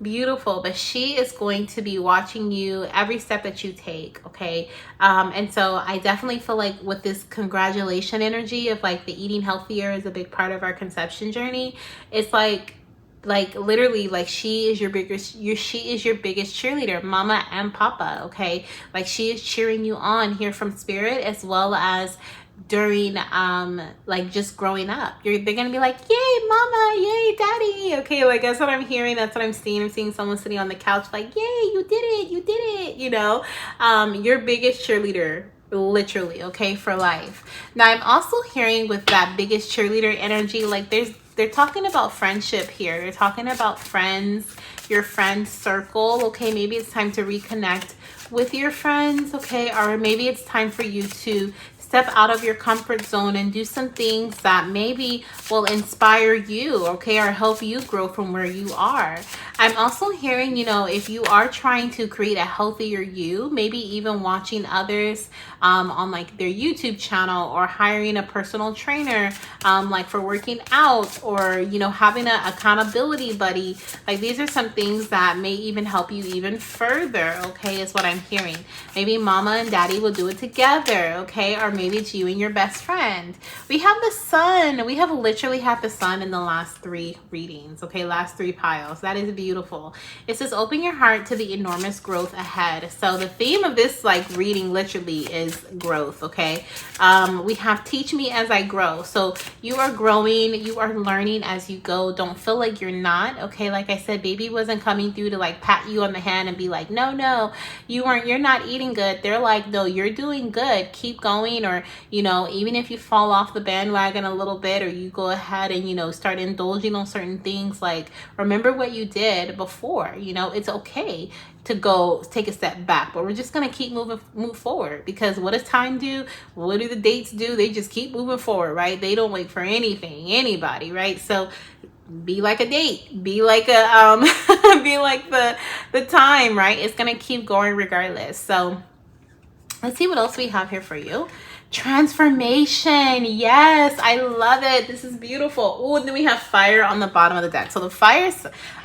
Speaker 2: Beautiful. But she is going to be watching you every step that you take. Okay, and so I definitely feel like with this congratulation energy of like the eating healthier is a big part of our conception journey. It's like literally, like, she is your biggest cheerleader, mama and papa. Okay, like, she is cheering you on here from spirit, as well as during like just growing up. They're gonna be like, yay mama, yay daddy. Okay, like, that's what I'm hearing, that's what I'm seeing. I'm seeing someone sitting on the couch like, yay, you did it, you know. Your biggest cheerleader, literally. Okay, for life. Now I'm also hearing with that biggest cheerleader energy, like, they're talking about friendship here. They're talking about friends, your friend circle. Okay, maybe it's time to reconnect with your friends. Okay, or maybe it's time for you to step out of your comfort zone and do some things that maybe will inspire you, okay, or help you grow from where you are. I'm also hearing, you know, if you are trying to create a healthier you, maybe even watching others on like their YouTube channel, or hiring a personal trainer like for working out, or, you know, having an accountability buddy. Like, these are some things that may even help you even further. Okay, is what I'm hearing. Maybe mama and daddy will do it together. Okay, or maybe it's you and your best friend. We have the sun. We have literally had the sun in the last 3 readings. Okay, last 3 piles. That is beautiful. It says open your heart to the enormous growth ahead. So the theme of this like reading literally is growth. Okay, we have teach me as I grow. So you are growing, you are learning as you go. Don't feel like you're not. Okay, like I said, baby wasn't coming through to like pat you on the hand and be like, no, you're not eating good. They're like, no, you're doing good, keep going. Or, you know, even if you fall off the bandwagon a little bit, or you go ahead and, you know, start indulging on certain things, like, remember what you did before. You know, it's okay to go take a step back, but we're just gonna keep move forward, because what does time do? What do the dates do? They just keep moving forward, right? They don't wait for anybody, right? So be like a date, be like a be like the time, right? It's gonna keep going regardless. So let's see what else we have here for you. Transformation. Yes, I love it. This is beautiful. Oh, and then we have fire on the bottom of the deck. So the fire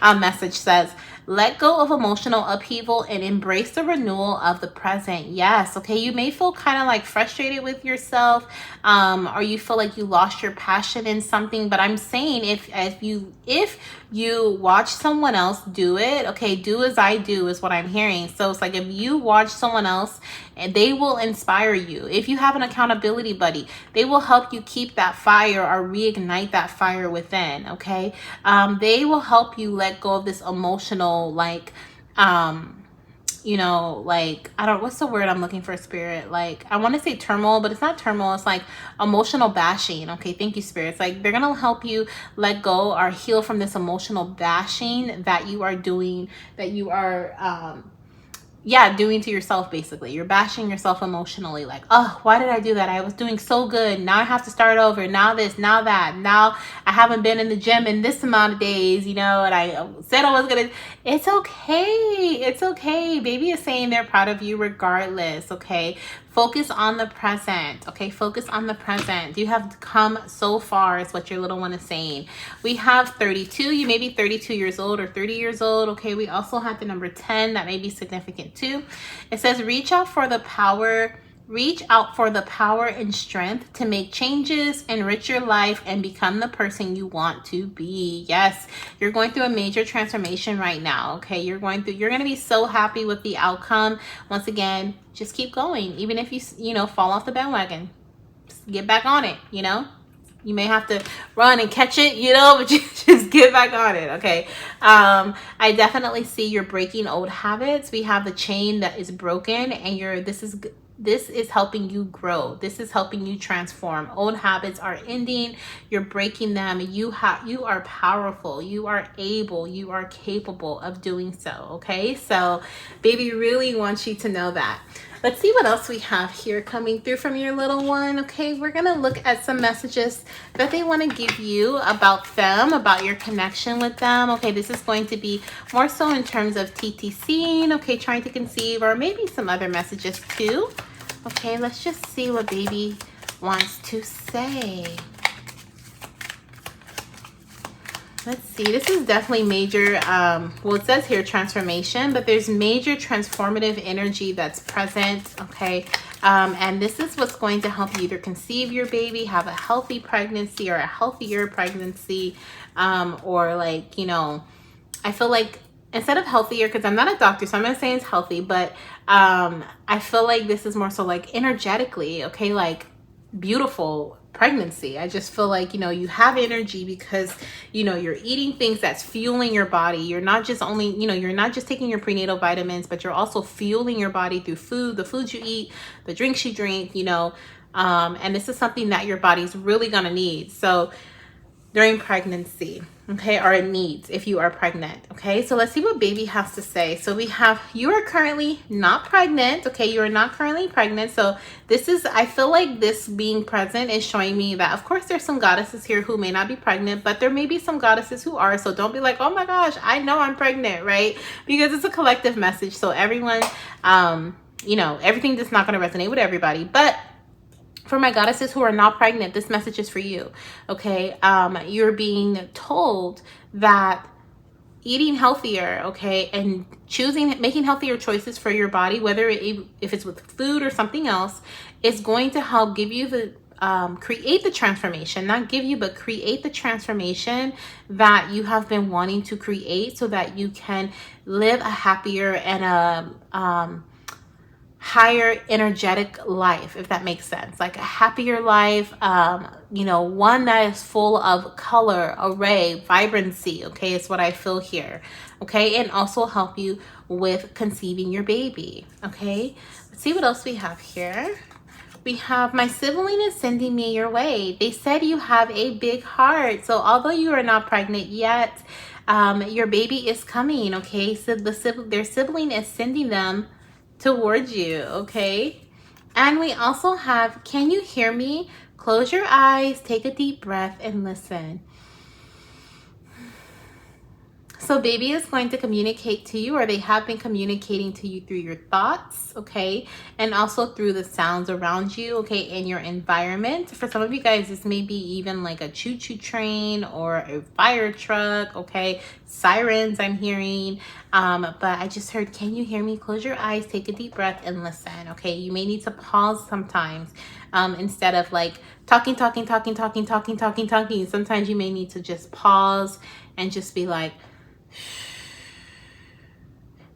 Speaker 2: message says, let go of emotional upheaval and embrace the renewal of the present. Yes. Okay. You may feel kind of like frustrated with yourself, or you feel like you lost your passion in something. But I'm saying, if you watch someone else do it, okay, do as I do is what I'm hearing. So it's like, if you watch someone else, and they will inspire you. If you have an accountability buddy, they will help you keep that fire or reignite that fire within. Okay, they will help you let go of this emotional, like, you know, like, I don't, what's the word I'm looking for, spirit? Like, I want to say turmoil, but it's not turmoil. It's like emotional bashing. Okay, thank you, spirit. It's like they're going to help you let go or heal from this emotional bashing that you are doing, that you are yeah, doing to yourself. Basically, you're bashing yourself emotionally, like, oh, why did I do that? I was doing so good, now I have to start over, now this, now that, now I haven't been in the gym in this amount of days, and I said I was gonna. It's okay, it's okay. Baby is saying they're proud of you regardless. Okay, focus on the present. Okay, focus on the present. You have come so far, is what your little one is saying. We have 32. You may be 32 years old or 30 years old. Okay, we also have the number 10. That may be significant too. It says reach out for the power and strength to make changes, enrich your life, and become the person you want to be. Yes, you're going through a major transformation right now. Okay, you're going to be so happy with the outcome. Once again, just keep going. Even if you fall off the bandwagon, just get back on it. You may have to run and catch it, but you just get back on it. Okay. I definitely see you're breaking old habits. We have the chain that is broken, and this is helping you grow. This is helping you transform. Old habits are ending. You're breaking them. You are powerful. You are able. You are capable of doing so. Okay. So baby really wants you to know that. Let's see what else we have here coming through from your little one. Okay, we're going to look at some messages that they want to give you about them, about your connection with them. Okay, this is going to be more so in terms of TTCing, okay, trying to conceive, or maybe some other messages too. Okay, let's just see what baby wants to say. Let's see, this is definitely major, well, it says here transformation, but there's major transformative energy that's present, okay? And this is what's going to help you either conceive your baby, have a healthy pregnancy or a healthier pregnancy, or I feel like instead of healthier, because I'm not a doctor, so I'm not saying it's healthy, but I feel like this is more so like energetically, okay, like beautiful pregnancy. I just feel like you have energy because you're eating things that's fueling your body. You're not just taking your prenatal vitamins, but you're also fueling your body through food, the foods you eat, the drinks you drink, and this is something that your body's really gonna need. So during pregnancy, okay, or it needs if you are pregnant. Okay, so let's see what baby has to say. So we have, you are currently not pregnant. Okay, you are not currently pregnant. So this is, I feel like this being present is showing me that of course there's some goddesses here who may not be pregnant, but there may be some goddesses who are. So don't be like, oh my gosh, I know I'm pregnant, right? Because it's a collective message. So everyone, everything that's not going to resonate with everybody, but for my goddesses who are not pregnant, this message is for you. Okay, you're being told that eating healthier, okay, and making healthier choices for your body, whether if it's with food or something else, is going to help give you the create the transformation, not give you, but create the transformation that you have been wanting to create, so that you can live a happier and a higher energetic life, if that makes sense. Like a happier life, one that is full of color, array, vibrancy. Okay, is what I feel here. Okay, and also help you with conceiving your baby. Okay, let's see what else we have here. We have, my sibling is sending me your way. They said you have a big heart. So although you are not pregnant yet, your baby is coming. Okay, so their sibling is sending them towards you. Okay, and we also have, can you hear me? Close your eyes, take a deep breath, and listen. So baby is going to communicate to you, or they have been communicating to you through your thoughts, okay, and also through the sounds around you, okay, in your environment. For some of you guys, this may be even like a choo-choo train or a fire truck, okay, sirens I'm hearing, but I just heard, can you hear me? Close your eyes, take a deep breath, and listen. Okay, you may need to pause sometimes, instead of like talking. Sometimes you may need to just pause and just be like,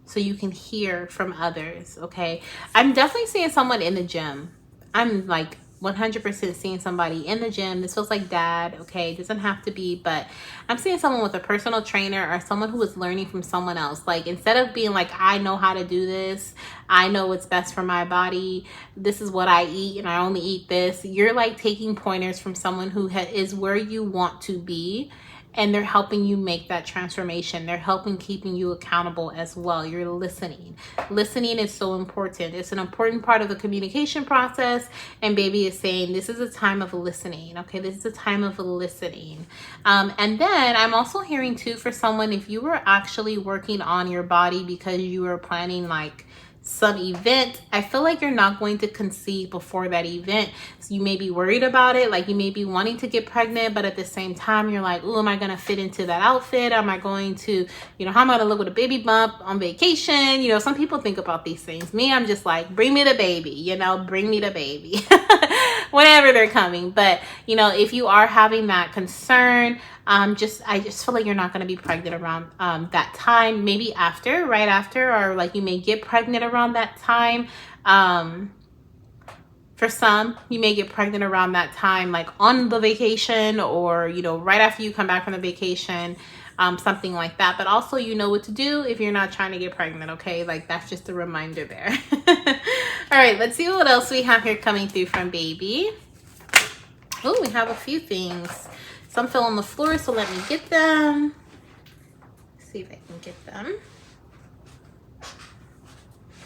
Speaker 2: so you can hear from others. Okay, I'm definitely seeing someone in the gym. I'm like 100% seeing somebody in the gym. This feels like dad. Okay, it doesn't have to be, but I'm seeing someone with a personal trainer or someone who is learning from someone else. Like, instead of being like, I know how to do this, I know what's best for my body, this is what I eat and I only eat this, you're like taking pointers from someone who is where you want to be, and they're helping you make that transformation. They're helping keeping you accountable as well. You're listening. Listening is so important. It's an important part of the communication process, and baby is saying this is a time of listening. Okay, this is a time of listening. And then I'm also hearing too, for someone, if you were actually working on your body because you were planning like some event, I feel like you're not going to conceive before that event. So you may be worried about it, like you may be wanting to get pregnant, but at the same time you're like, oh, am I going to fit into that outfit? Am I going to, how am I going to look with a baby bump on vacation? Some people think about these things. Me, I'm just like, bring me the baby, bring me the baby whenever they're coming. But if you are having that concern, I just feel like you're not going to be pregnant around that time, maybe right after, or like you may get pregnant around that time. For some, you may get pregnant around that time, like on the vacation, or, right after you come back from the vacation, something like that. But also, you know what to do if you're not trying to get pregnant, okay? Like, that's just a reminder there. All right, let's see what else we have here coming through from baby. Oh, we have a few things. Some fell on the floor, so let me get them. See if I can get them.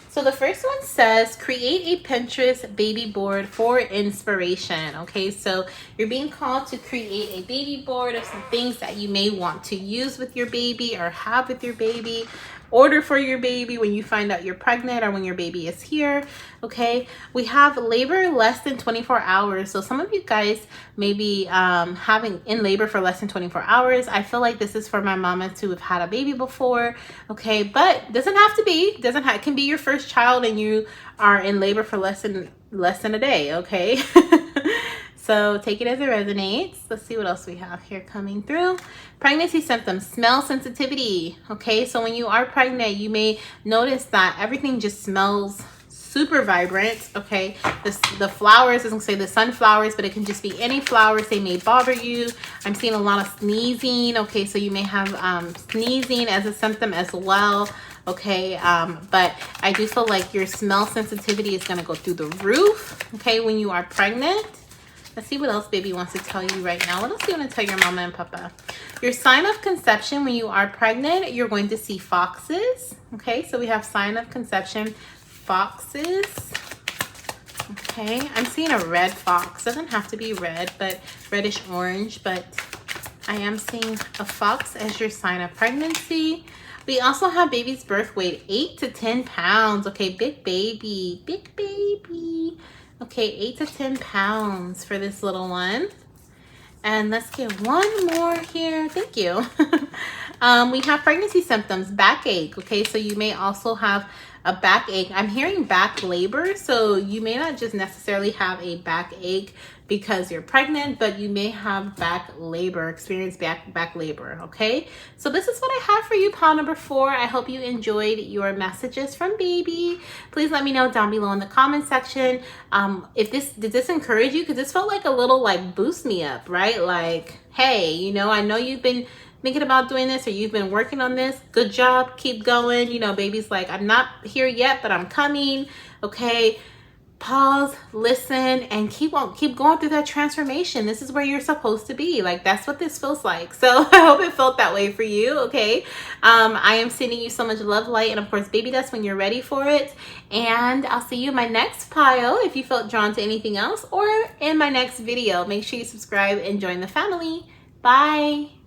Speaker 2: So the first one says, create a Pinterest baby board for inspiration. Okay, so you're being called to create a baby board of some things that you may want to use with your baby or have with your baby. Order for your baby when you find out you're pregnant or when your baby is here. Okay, we have labor less than 24 hours. So some of you guys may be having in labor for less than 24 hours. I feel like this is for my mamas who have had a baby before. Okay, but doesn't have to be. It can be your first child and you are in labor for less than a day. Okay. So take it as it resonates. Let's see what else we have here coming through. Pregnancy symptoms, smell sensitivity. Okay, so when you are pregnant, you may notice that everything just smells super vibrant. Okay, the flowers, doesn't say the sunflowers, but it can just be any flowers. They may bother you. I'm seeing a lot of sneezing. Okay, so you may have sneezing as a symptom as well. Okay, but I do feel like your smell sensitivity is going to go through the roof. Okay, when you are pregnant. Let's see what else baby wants to tell you right now. What else do you want to tell your mama and papa? Your sign of conception, when you are pregnant, you're going to see foxes. Okay, so we have sign of conception, foxes. Okay, I'm seeing a red fox. Doesn't have to be red, but reddish orange. But I am seeing a fox as your sign of pregnancy. We also have baby's birth weight, 8 to 10 pounds. Okay, big baby, big baby. Okay, 8 to 10 pounds for this little one. And let's get one more here. Thank you. We have pregnancy symptoms, backache. Okay, so you may also have a backache. I'm hearing back labor, so you may not just necessarily have a backache because you're pregnant, but you may have back labor, experience back labor. Okay, so this is what I have for you, pile number 4. I hope you enjoyed your messages from baby. Please let me know down below in the comment section if did this encourage you, because this felt like a little like boost me up, right? Like, hey, I know you've been thinking about doing this, or you've been working on this. Good job, keep going. Baby's like, I'm not here yet, but I'm coming. Okay, pause, listen, and keep going through that transformation. This is where you're supposed to be. Like, that's what this feels like. So I hope it felt that way for you. Okay, I am sending you so much love, light, and of course baby dust when you're ready for it. And I'll see you in my next pile. If you felt drawn to anything else, or in my next video, make sure you subscribe and join the family. Bye.